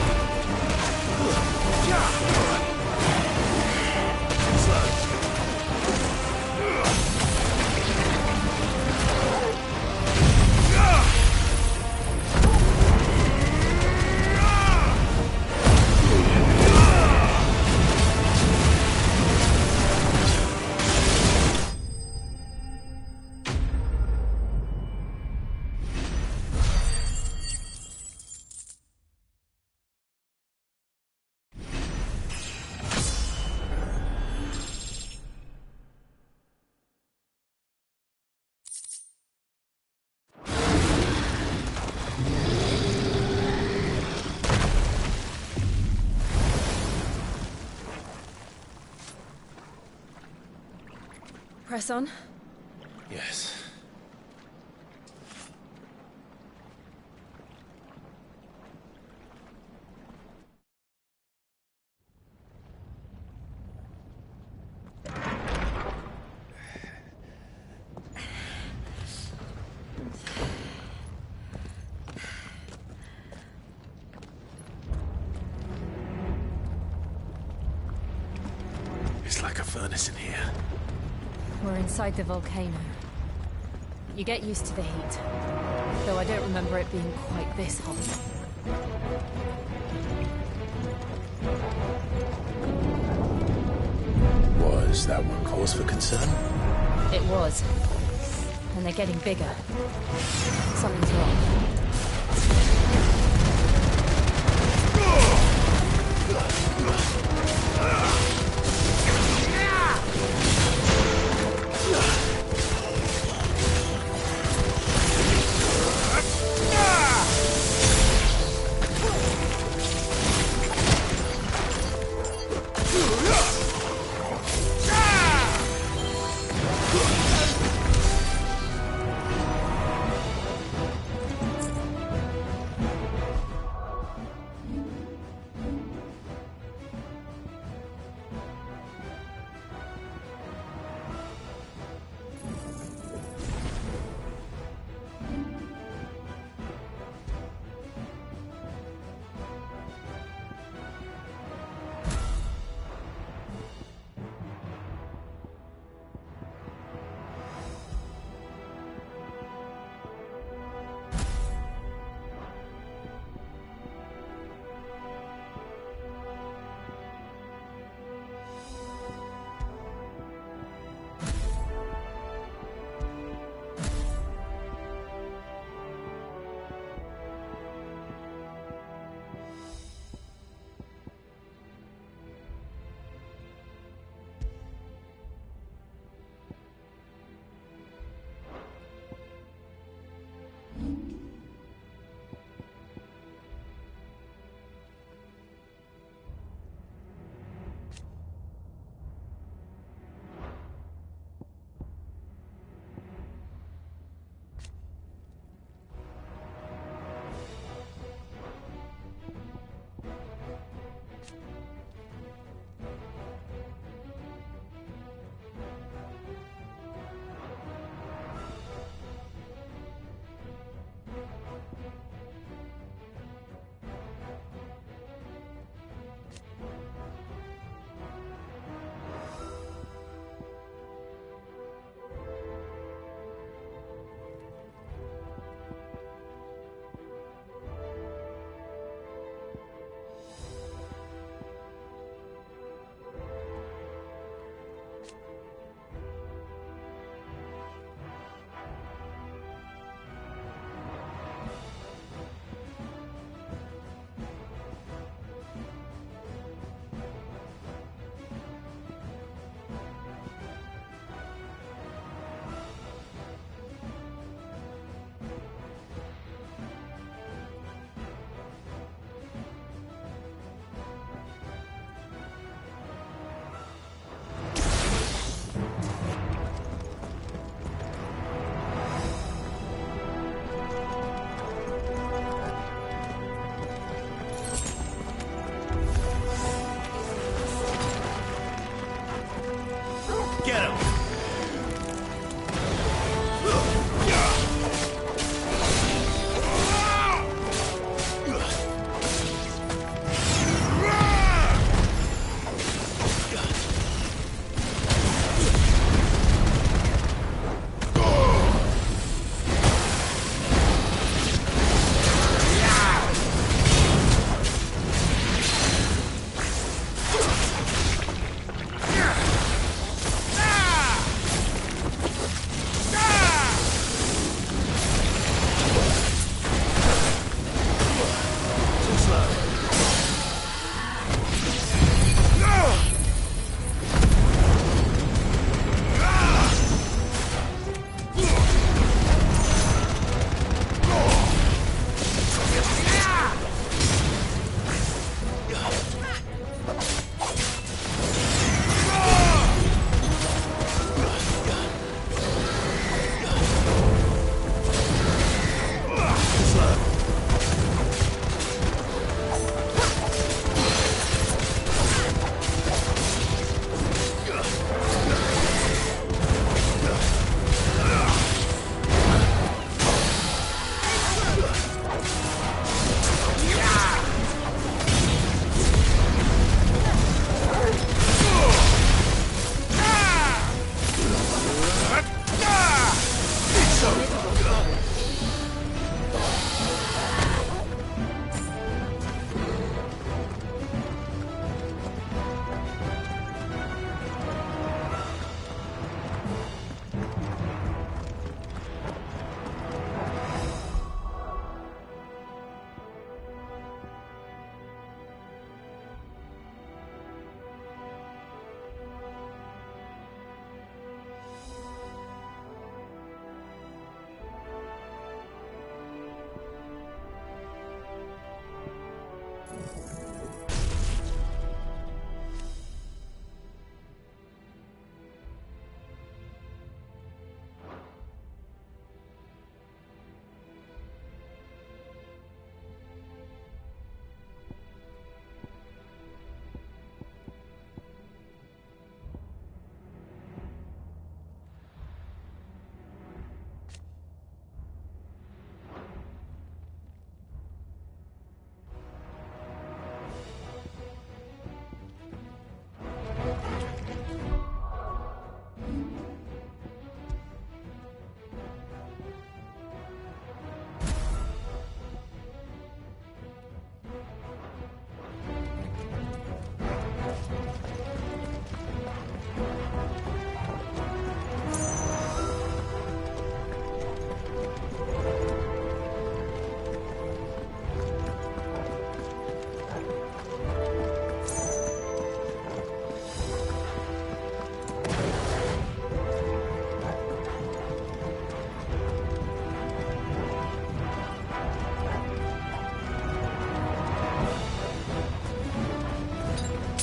Press on. Yes. It's like a furnace in here. We're inside the volcano. You get used to the heat, though I don't remember it being quite this hot. Was that one cause for concern? It was. And they're getting bigger. Something's wrong.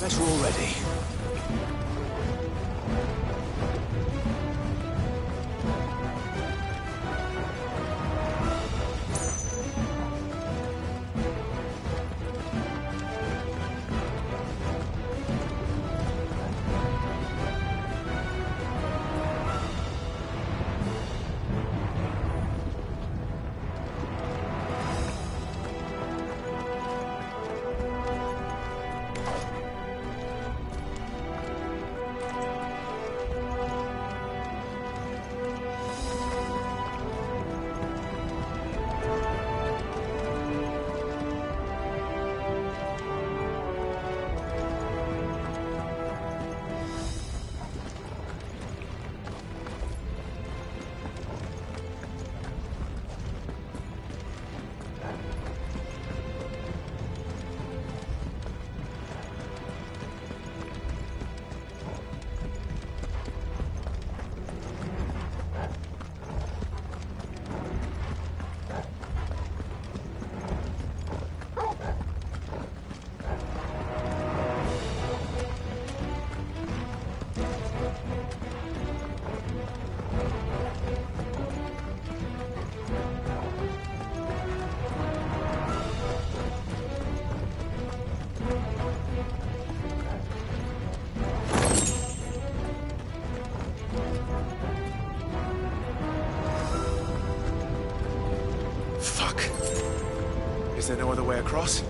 Bet we're all ready. Is there no other way across?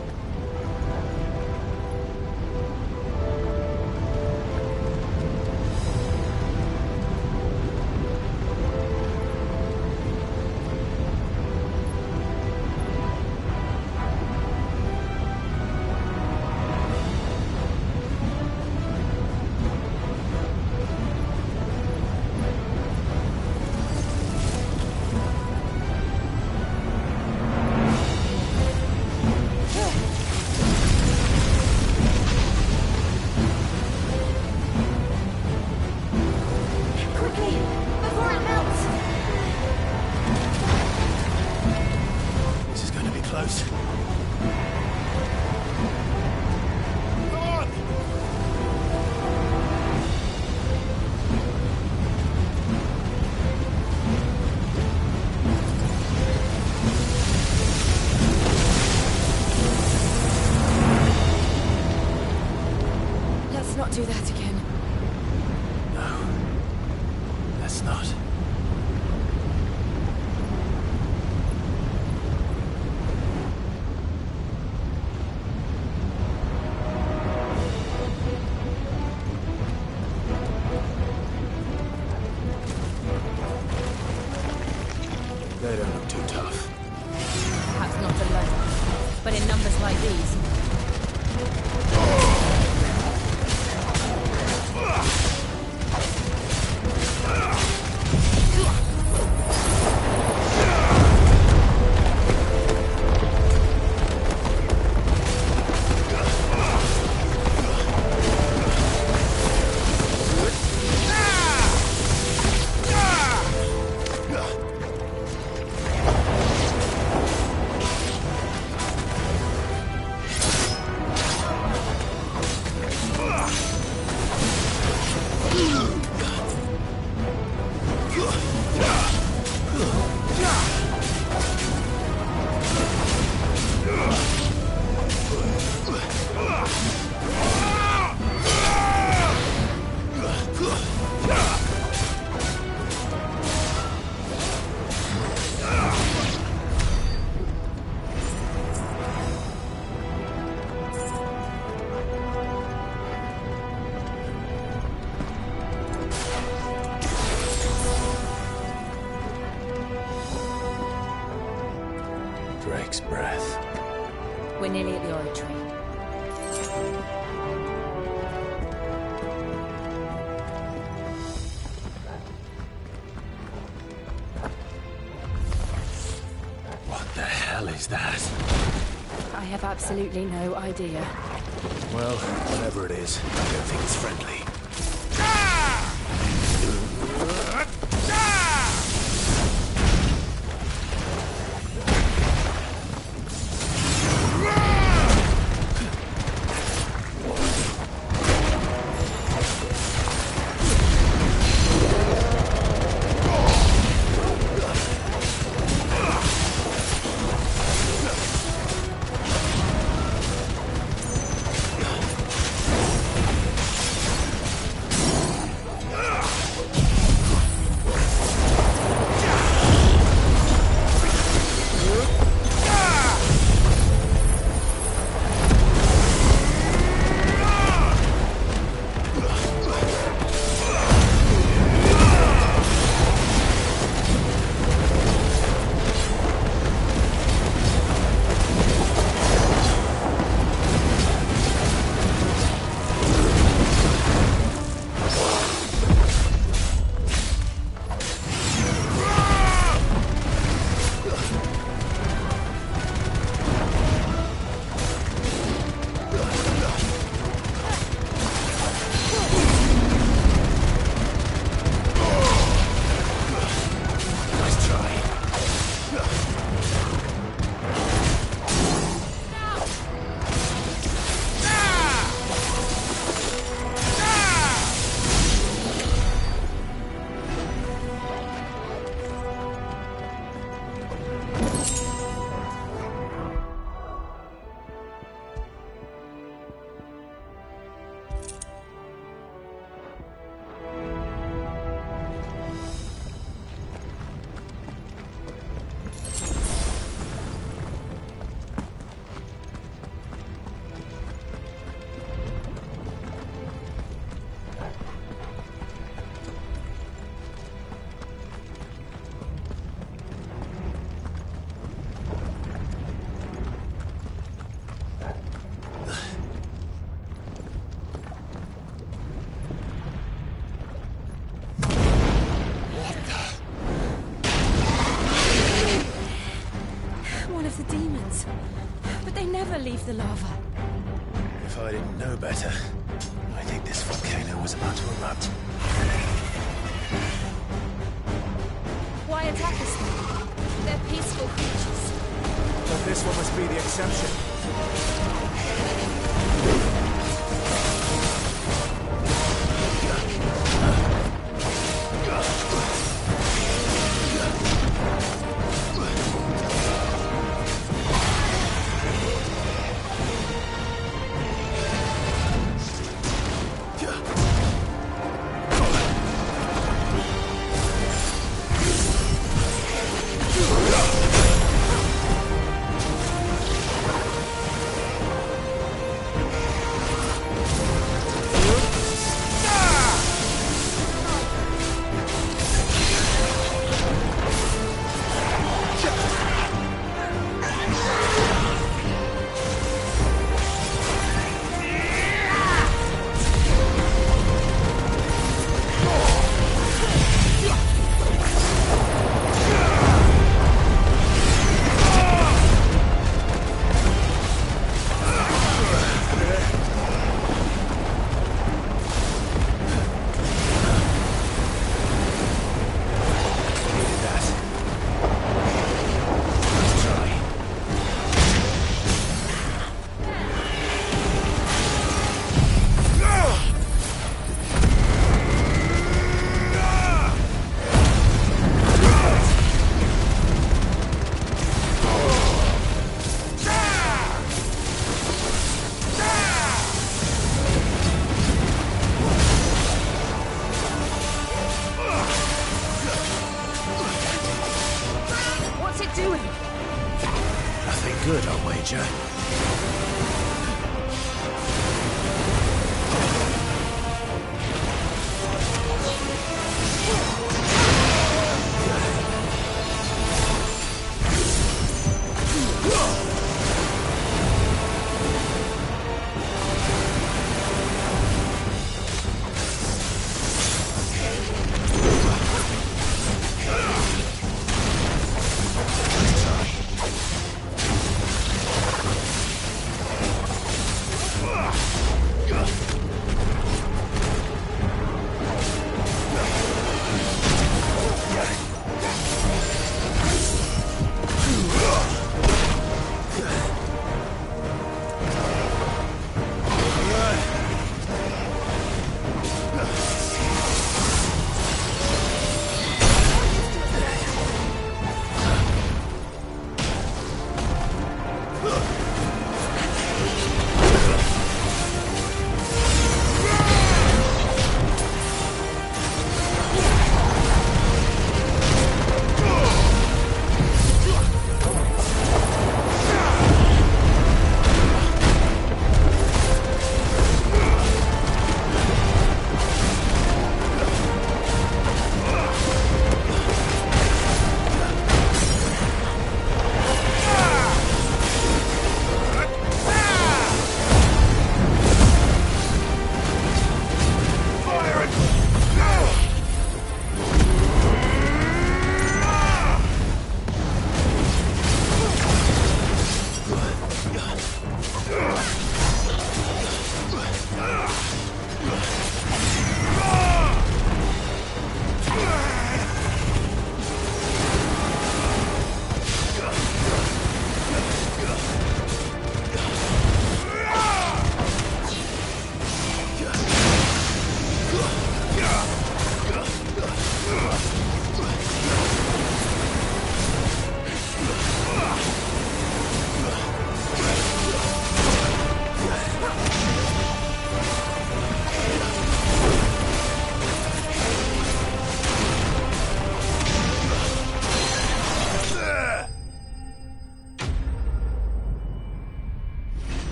Do that again. No. Let's not. They don't look too tough. Perhaps not alone, but in numbers like these. Drake's breath. We're nearly at the oratory. What the hell is that? I have absolutely no idea. Well, whatever it is, I don't think it's friendly. of the lava. If I didn't know better, I think this volcano was about to erupt. Why attack us then? They're peaceful creatures. But this one must be the exception.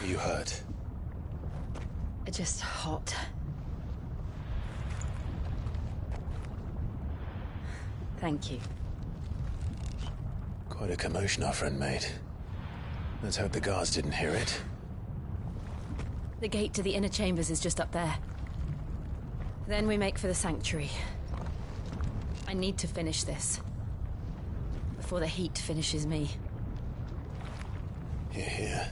Are you hurt? Just hot. Thank you. Quite a commotion our friend made. Let's hope the guards didn't hear it. The gate to the inner chambers is just up there. Then we make for the sanctuary. I need to finish this. Before the heat finishes me. Hear, hear.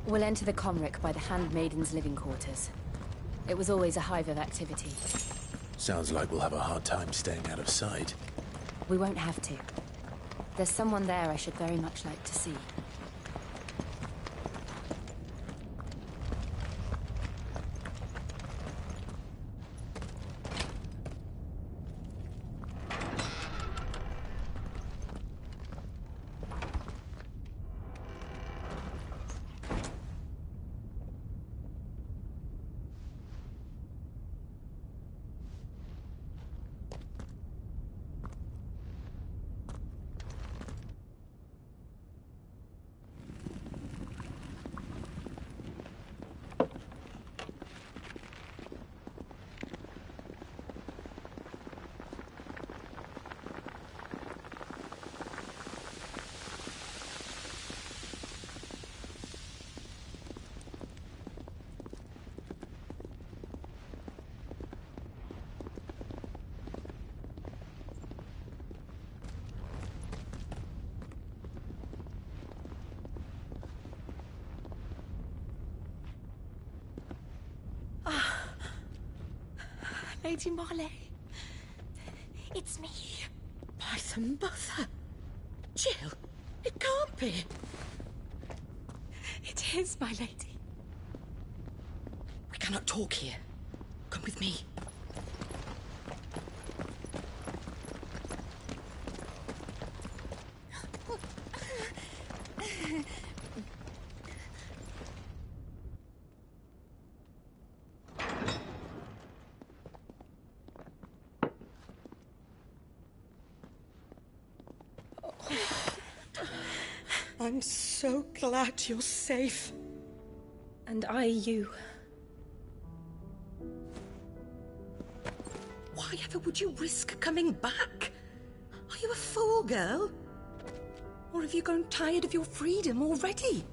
We'll enter the Comric by the Handmaiden's living quarters. It was always a hive of activity. Sounds like we'll have a hard time staying out of sight. We won't have to. There's someone there I should very much like to see. Lady Marley. It's me. By the mother. Jill, it can't be. It is, my lady. We cannot talk here. Come with me. I'm so glad you're safe. And I you. Why ever would you risk coming back? Are you a fool, girl? Or have you grown tired of your freedom already?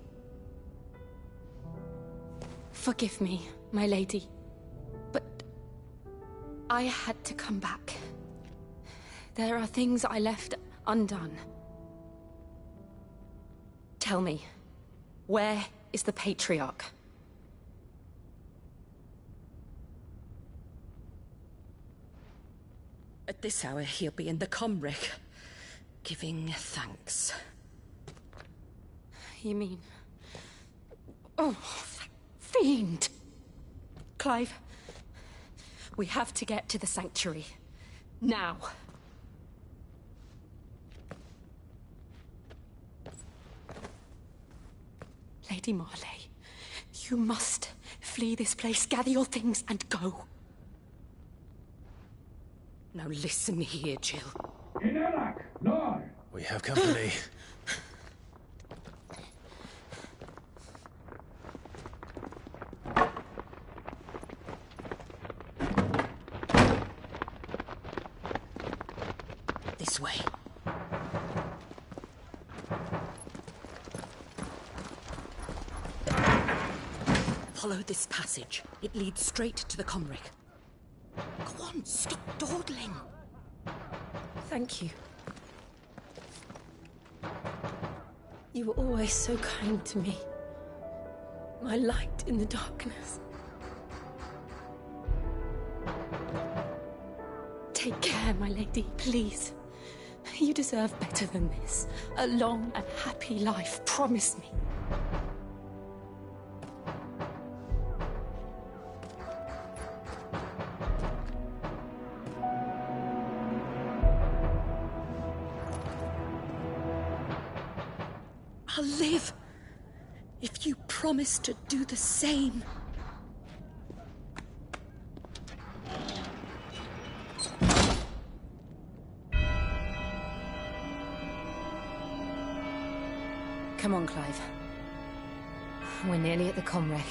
Forgive me, my lady. But I had to come back. There are things I left undone. Tell me, where is the Patriarch? At this hour, he'll be in the Comric, giving thanks. You mean... Oh, fiend! Clive, we have to get to the sanctuary. Now. Lady Marley, you must flee this place, gather your things, and go. Now listen here, Jill. We have company. This way. Follow this passage. It leads straight to the Comric. Go on, stop dawdling. Thank you. You were always so kind to me. My light in the darkness. Take care, my lady, please. You deserve better than this. A long and happy life, promise me. I'll live if you promise to do the same. Come on, Clive. We're nearly at the comwreck.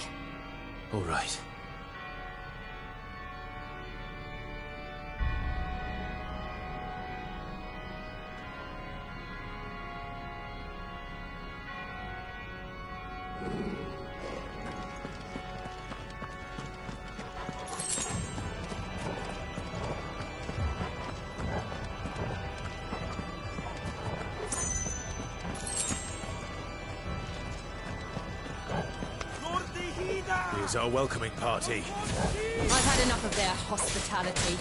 All right. Here's our welcoming party. I've had enough of their hospitality.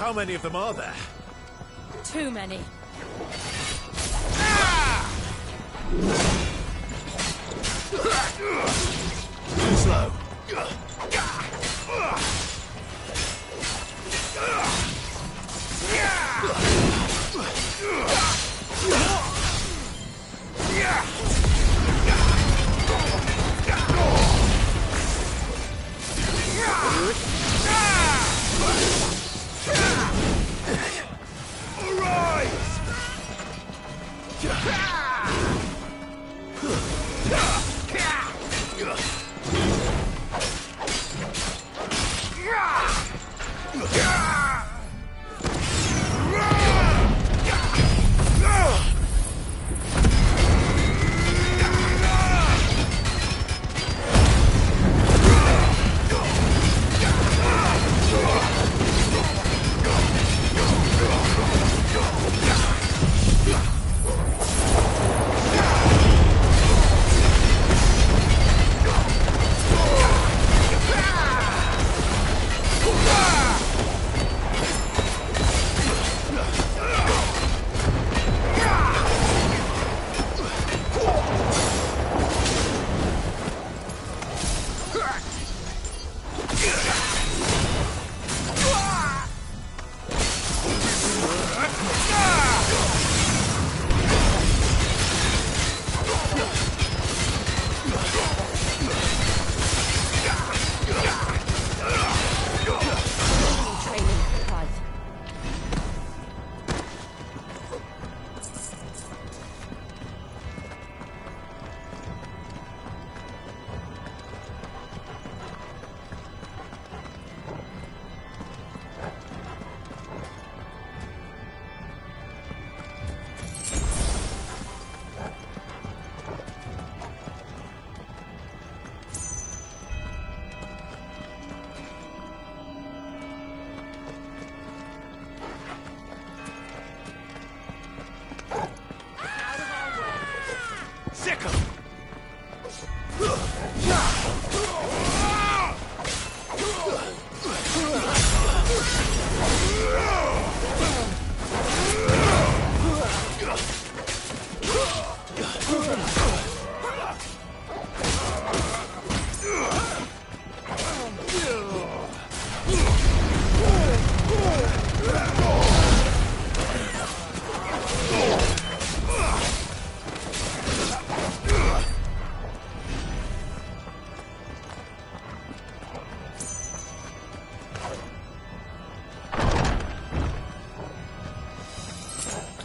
How many of them are there? Too many. Too slow.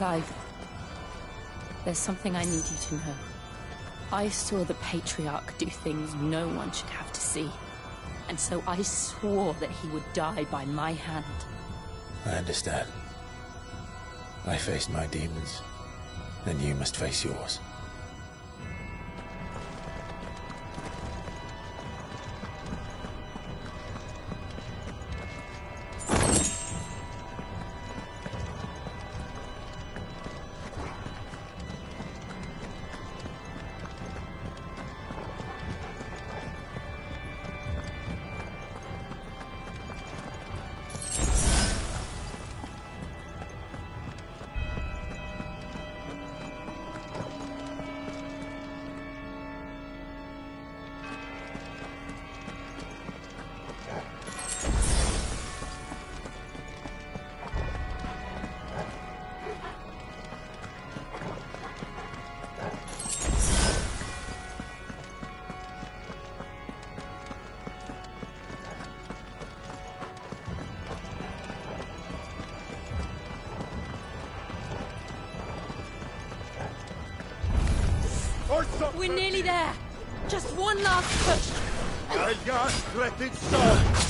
Clive, there's something I need you to know. I saw the Patriarch do things no one should have to see. And so I swore that he would die by my hand. I understand. I faced my demons, and you must face yours. We're nearly there. Just one last push. Let it stop.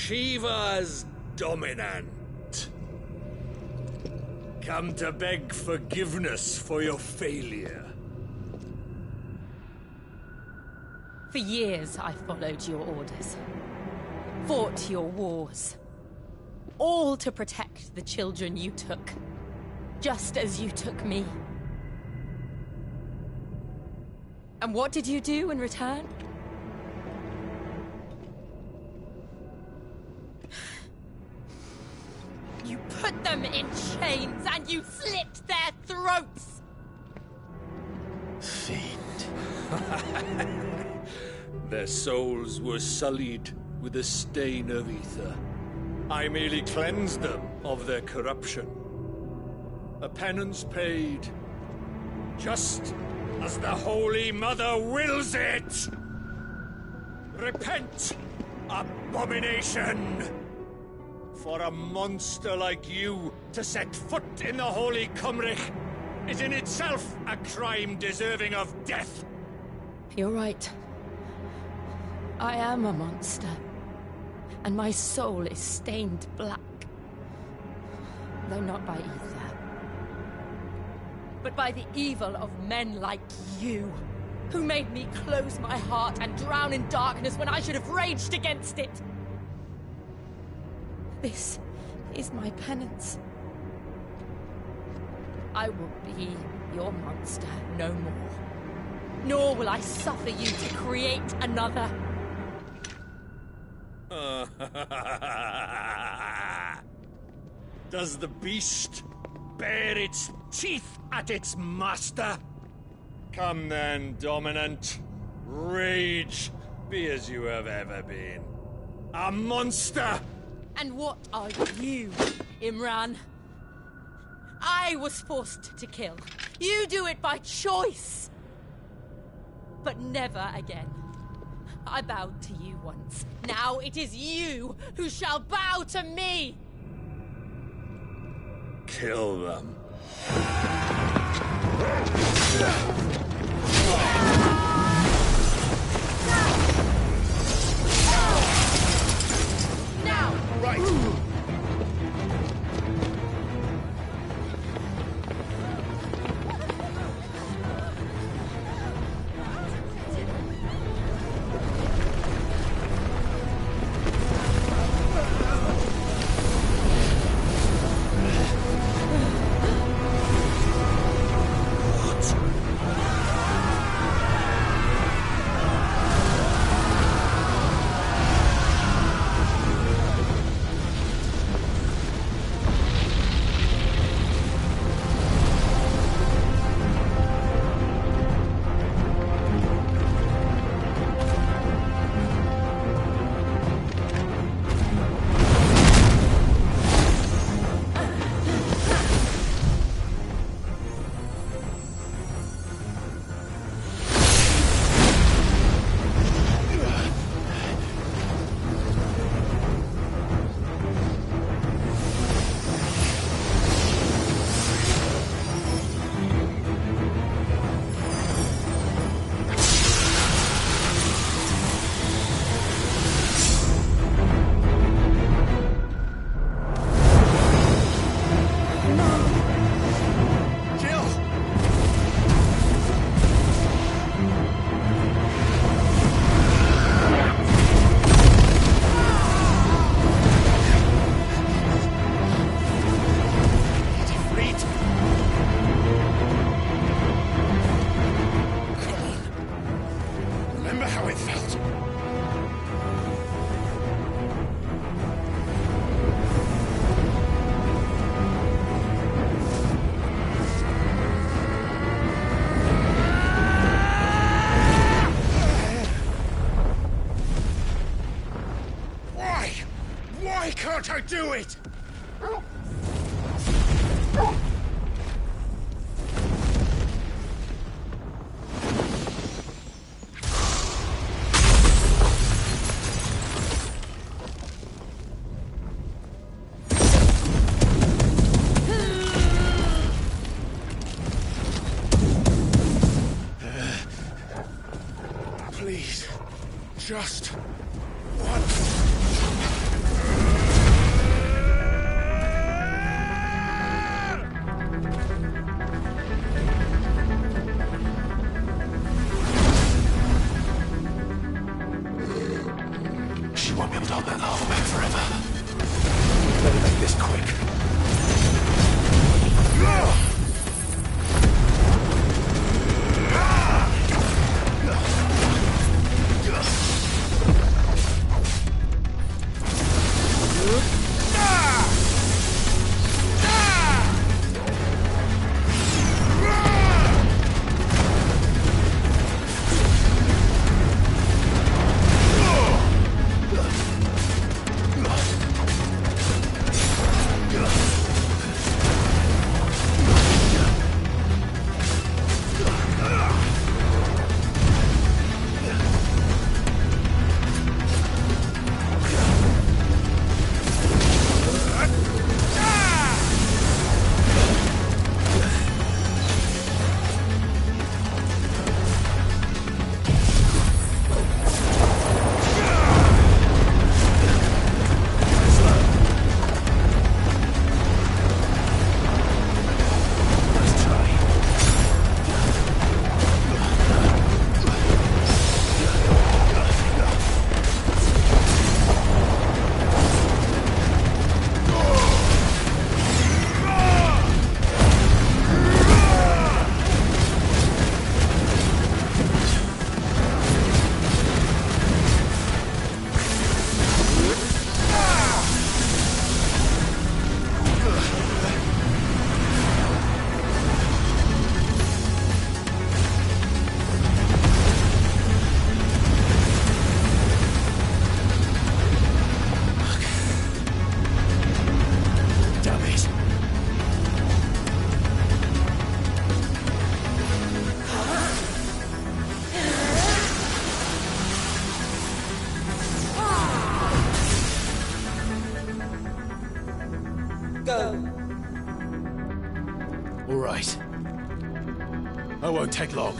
Shiva's dominant. Come to beg forgiveness for your failure. For years, I followed your orders. Fought your wars. All to protect the children you took. Just as you took me. And what did you do in return? You put them in chains and you slit their throats! Fiend. Their souls were sullied with a stain of ether. I merely cleansed them of their corruption. A penance paid, just as the Holy Mother wills it! Repent, abomination! For a monster like you to set foot in the Holy Cymric is in itself a crime deserving of death. You're right. I am a monster. And my soul is stained black. Though not by ether. But by the evil of men like you, who made me close my heart and drown in darkness when I should have raged against it. This is my penance. I will be your monster no more. Nor will I suffer you to create another. Does the beast bare its teeth at its master? Come then, dominant. Rage, be as you have ever been. A monster! And what are you, Imran? I was forced to kill. You do it by choice. But never again. I bowed to you once. Now it is you who shall bow to me! Kill them. Now! Right. Can't I do it? Please, just once. won't take long.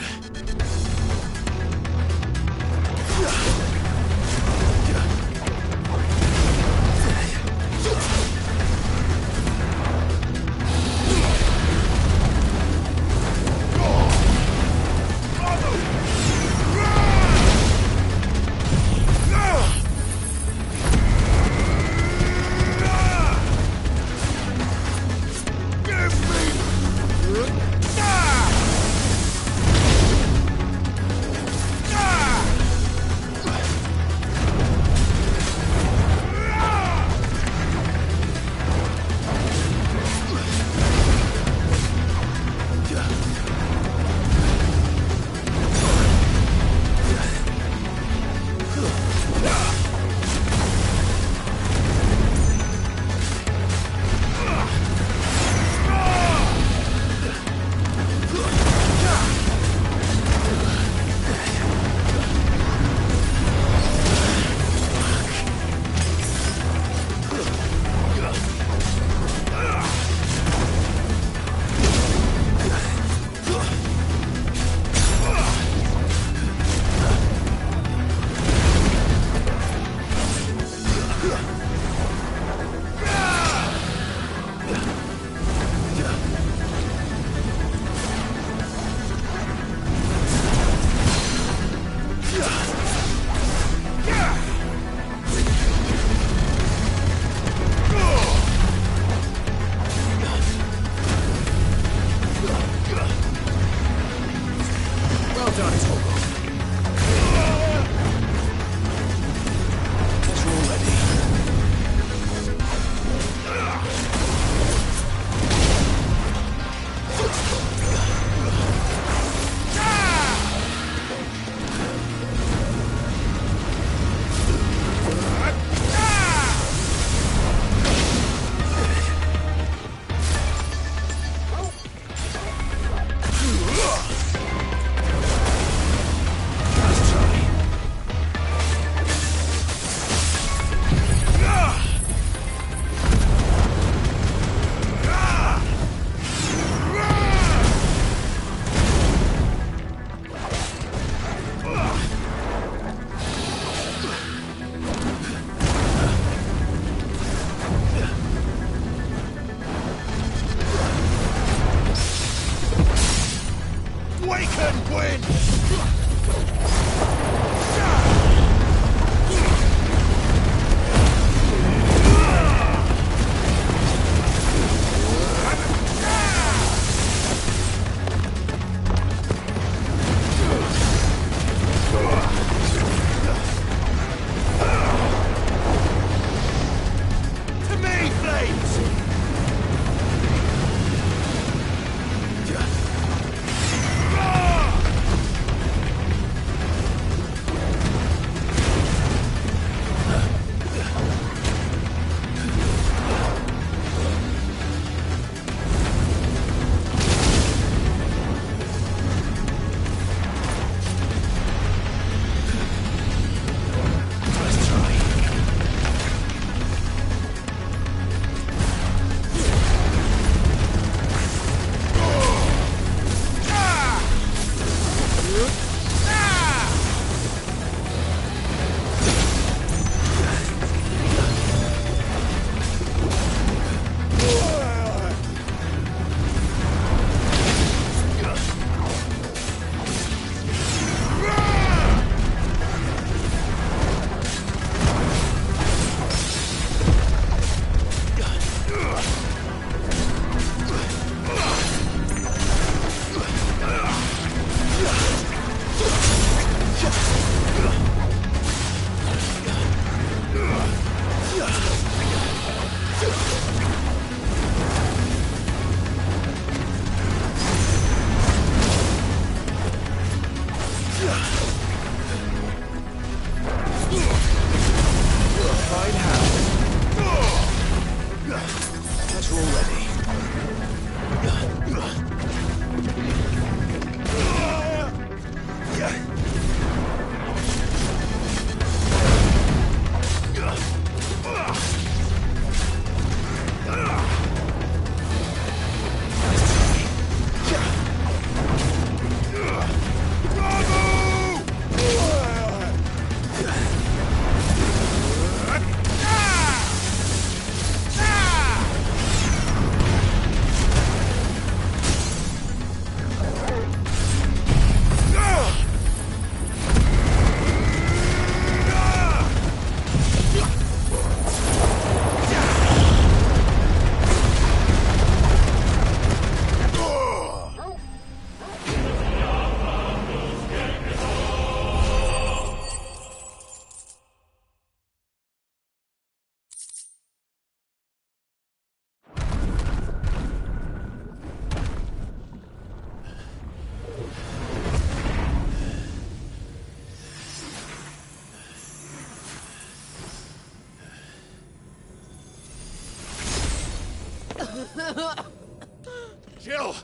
Jill!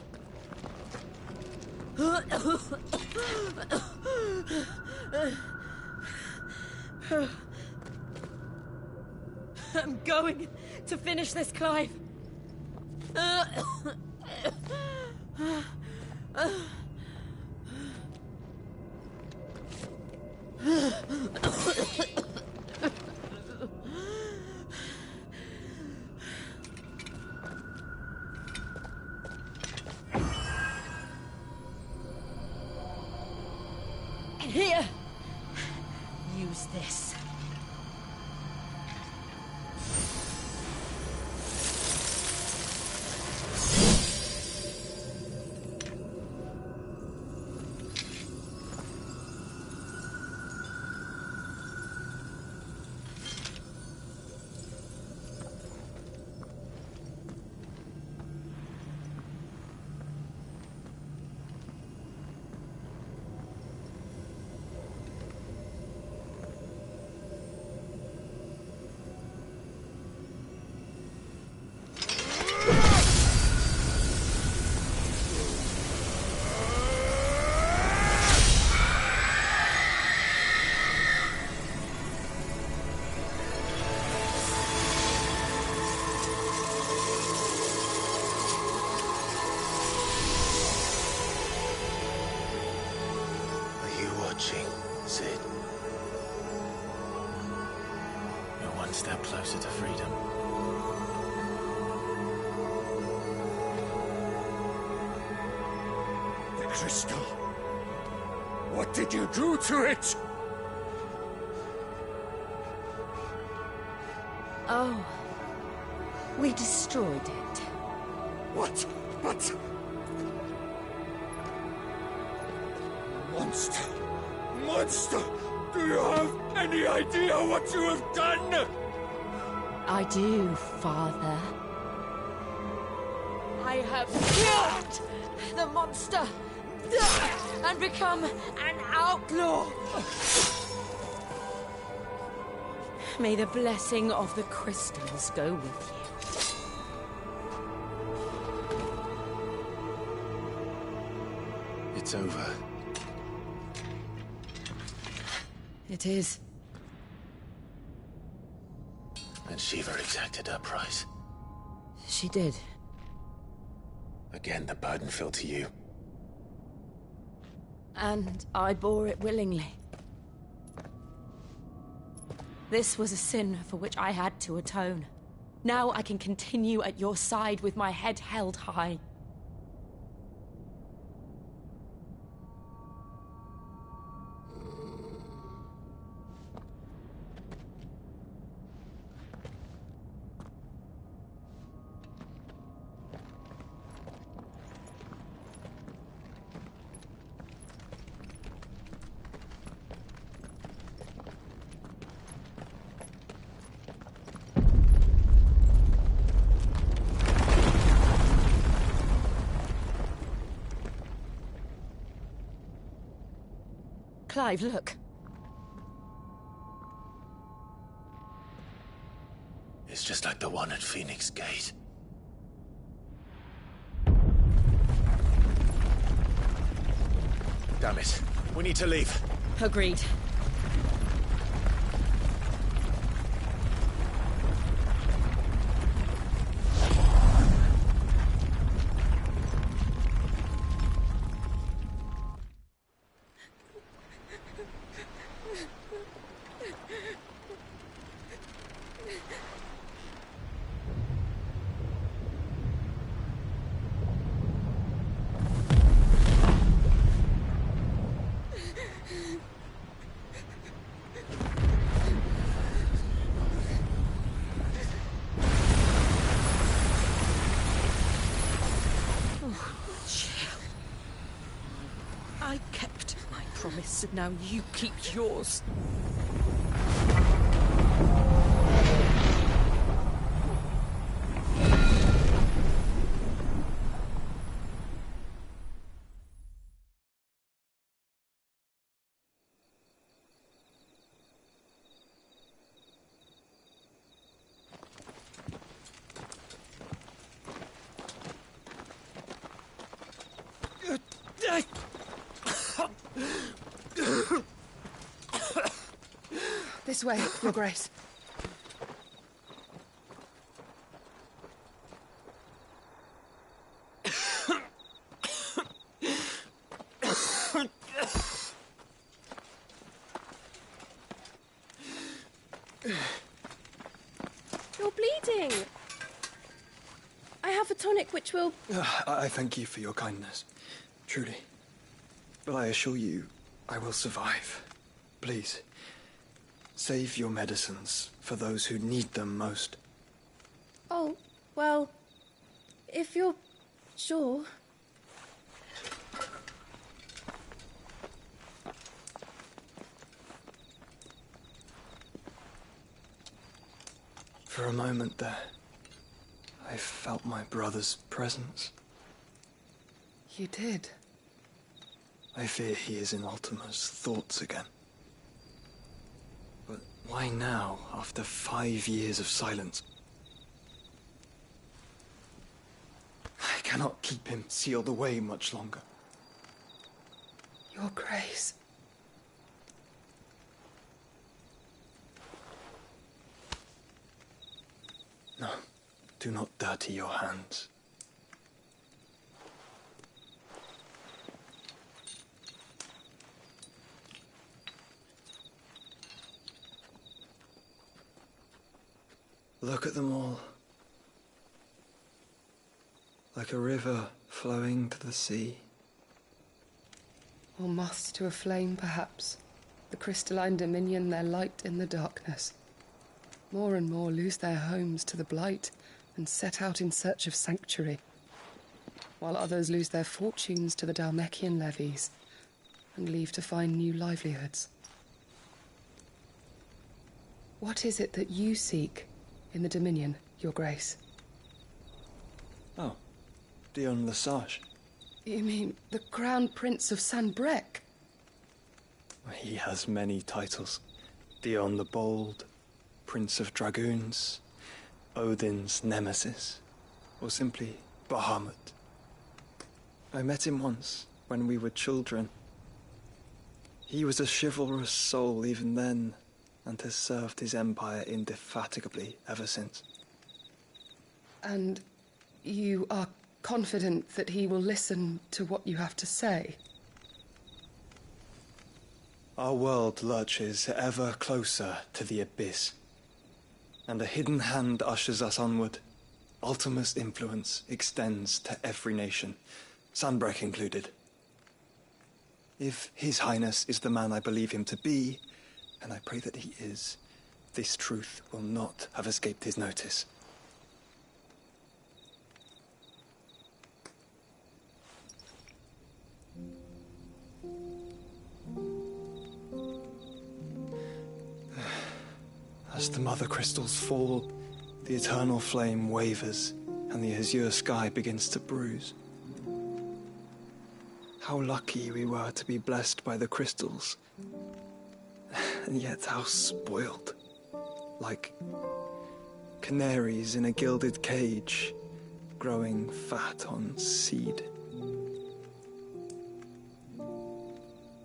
I'm going to finish this, Clive. Here! Use this. Sid. You're one step closer to freedom. The crystal. What did you do to it? Oh. We destroyed it. What? But... Monster! Monster! Do you have any idea what you have done? I do, Father. I have killed the monster and become an outlaw. May the blessing of the crystals go with you. It's over. It is. And Shiva exacted her price. She did. Again, the burden fell to you. And I bore it willingly. This was a sin for which I had to atone. Now I can continue at your side with my head held high. Clive, look. It's just like the one at Phoenix Gate. Damn it. We need to leave. Agreed. I kept my promise, and now you keep yours. This way, Your Grace. You're bleeding. I have a tonic which will... I thank you for your kindness, truly. But I assure you, I will survive. Please, save your medicines for those who need them most. Oh, well, if you're sure... For a moment there, I felt my brother's presence. You did? I fear he is in Ultima's thoughts again. But why now, after 5 years of silence? I cannot keep him sealed away much longer. Your Grace. No, do not dirty your hands. Look at them all. Like a river flowing to the sea. Or moths to a flame, perhaps. The crystalline dominion, their light in the darkness. More and more lose their homes to the blight and set out in search of sanctuary, while others lose their fortunes to the Dhalmekian levies and leave to find new livelihoods. What is it that you seek in the Dominion, Your Grace? Oh, Dion Lesage. You mean the Crown Prince of Sanbreque? He has many titles. Dion the Bold, Prince of Dragoons, Odin's Nemesis, or simply Bahamut. I met him once, when we were children. He was a chivalrous soul even then, and has served his empire indefatigably ever since. And you are confident that he will listen to what you have to say? Our world lurches ever closer to the abyss, and a hidden hand ushers us onward. Ultima's influence extends to every nation, Sanbreque included. If His Highness is the man I believe him to be, and I pray that he is, this truth will not have escaped his notice. As the mother crystals fall, the eternal flame wavers, and the azure sky begins to bruise. How lucky we were to be blessed by the crystals, and yet how spoiled. Like canaries in a gilded cage, growing fat on seed.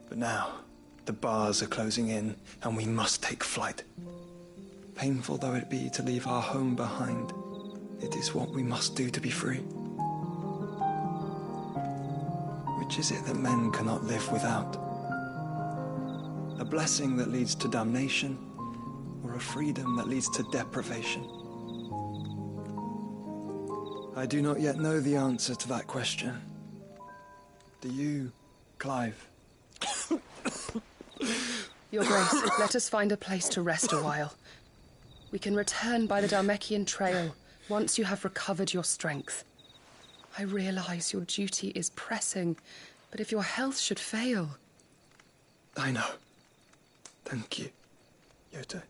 But now, the bars are closing in, and we must take flight. Painful though it be to leave our home behind, it is what we must do to be free. Which is it that men cannot live without? A blessing that leads to damnation, or a freedom that leads to deprivation? I do not yet know the answer to that question. Do you, Clive? Your Grace, let us find a place to rest a while. We can return by the Dhalmekian trail once you have recovered your strength. I realize your duty is pressing, but if your health should fail... I know. Thank you, Yote.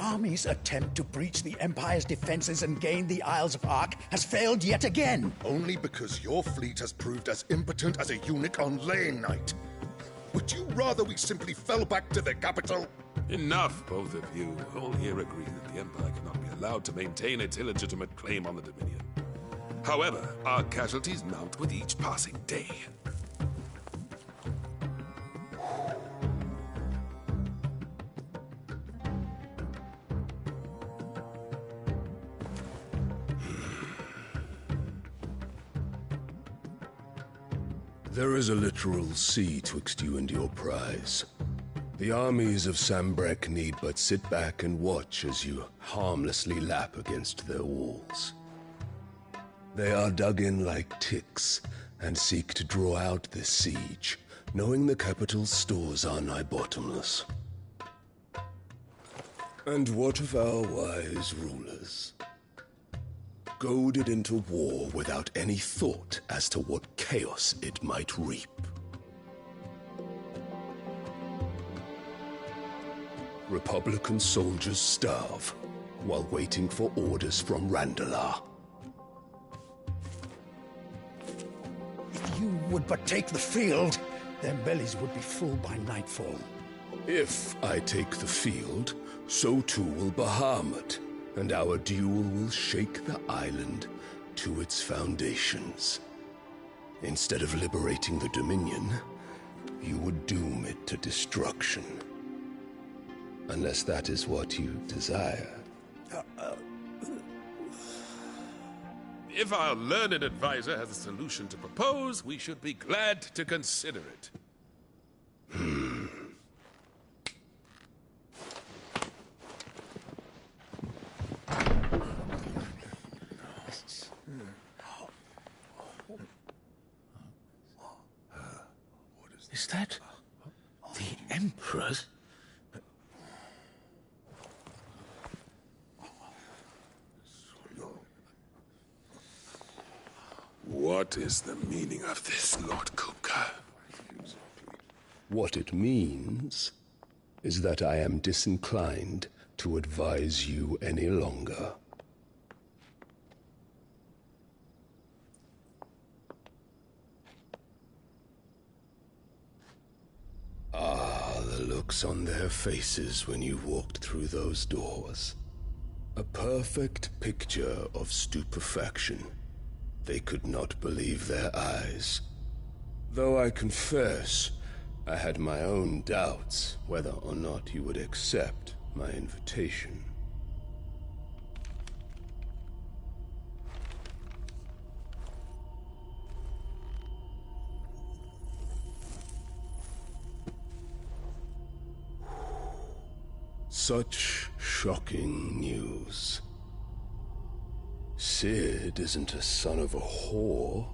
army's attempt to breach the Empire's defenses and gain the Isles of Ark has failed yet again. Only because your fleet has proved as impotent as a eunuch on Lane Night. Would you rather we simply fell back to the capital? Enough, both of you. All here agree that the Empire cannot be allowed to maintain its illegitimate claim on the Dominion. However, our casualties mount with each passing day. There is a literal sea twixt you and your prize. The armies of Sambrek need but sit back and watch as you harmlessly lap against their walls. They are dug in like ticks and seek to draw out this siege, knowing the capital's stores are nigh bottomless. And what of our wise rulers? Goaded into war without any thought as to what chaos it might reap. Republican soldiers starve while waiting for orders from Randalar. If you would but take the field, their bellies would be full by nightfall. If I take the field, so too will Bahamut, and our duel will shake the island to its foundations. Instead of liberating the Dominion, you would doom it to destruction. Unless that is what you desire. If our learned advisor has a solution to propose, we should be glad to consider it. Is that the Emperor's? What is the meaning of this, Lord Kupka? What it means is that I am disinclined to advise you any longer. Ah, the looks on their faces when you walked through those doors. A perfect picture of stupefaction. They could not believe their eyes. Though I confess, I had my own doubts whether or not you would accept my invitation. Such shocking news. Sid isn't a son of a whore.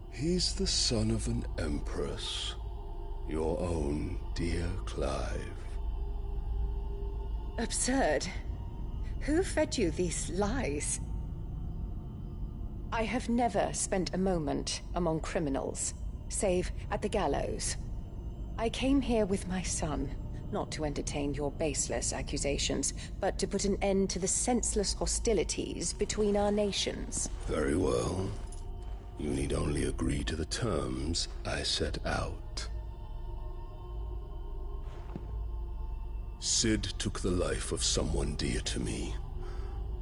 He's the son of an empress. Your own dear Clive. Absurd. Who fed you these lies? I have never spent a moment among criminals, save at the gallows. I came here with my son, not to entertain your baseless accusations, but to put an end to the senseless hostilities between our nations. Very well. You need only agree to the terms I set out. Sid took the life of someone dear to me,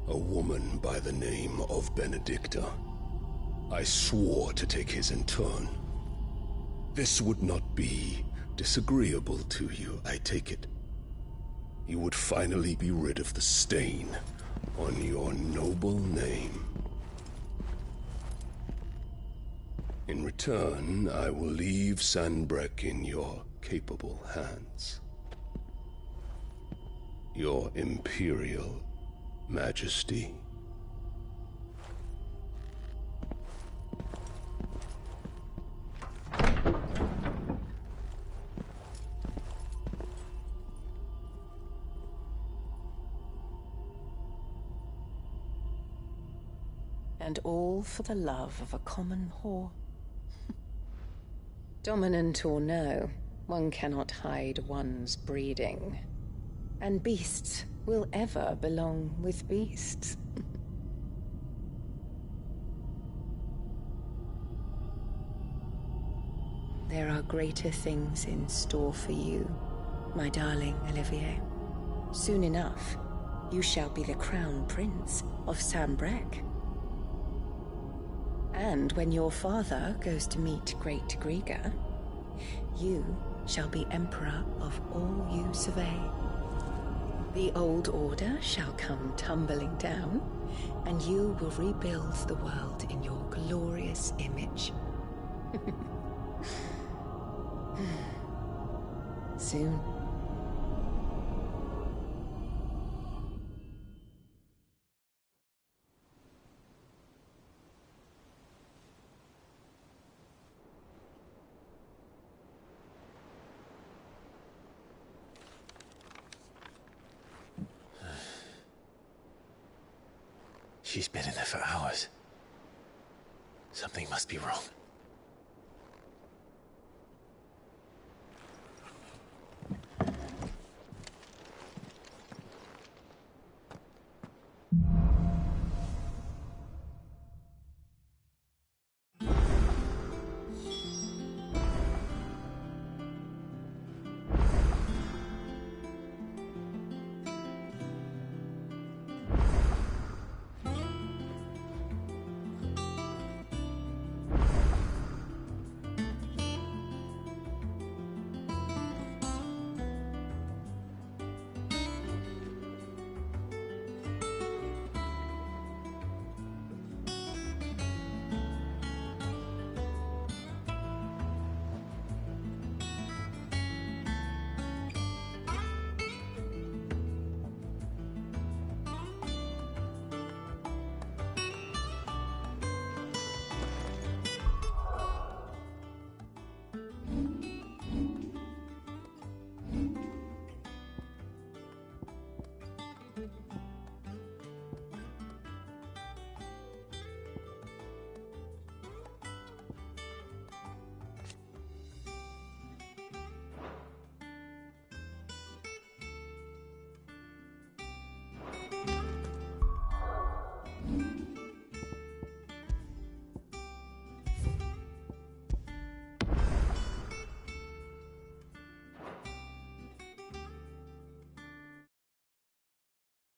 a woman by the name of Benedicta. I swore to take his in turn. This would not be disagreeable to you, I take it. You would finally be rid of the stain on your noble name. In return, I will leave Sanbreque in your capable hands. Your Imperial Majesty. And all for the love of a common whore. Dominant or no, one cannot hide one's breeding. And beasts will ever belong with beasts. There are greater things in store for you, my darling Olivier. Soon enough, you shall be the crown prince of Sambrec. And when your father goes to meet Great Grieger, you shall be emperor of all you survey. The old order shall come tumbling down, and you will rebuild the world in your glorious image. Soon. She's been in there for hours. Something must be wrong.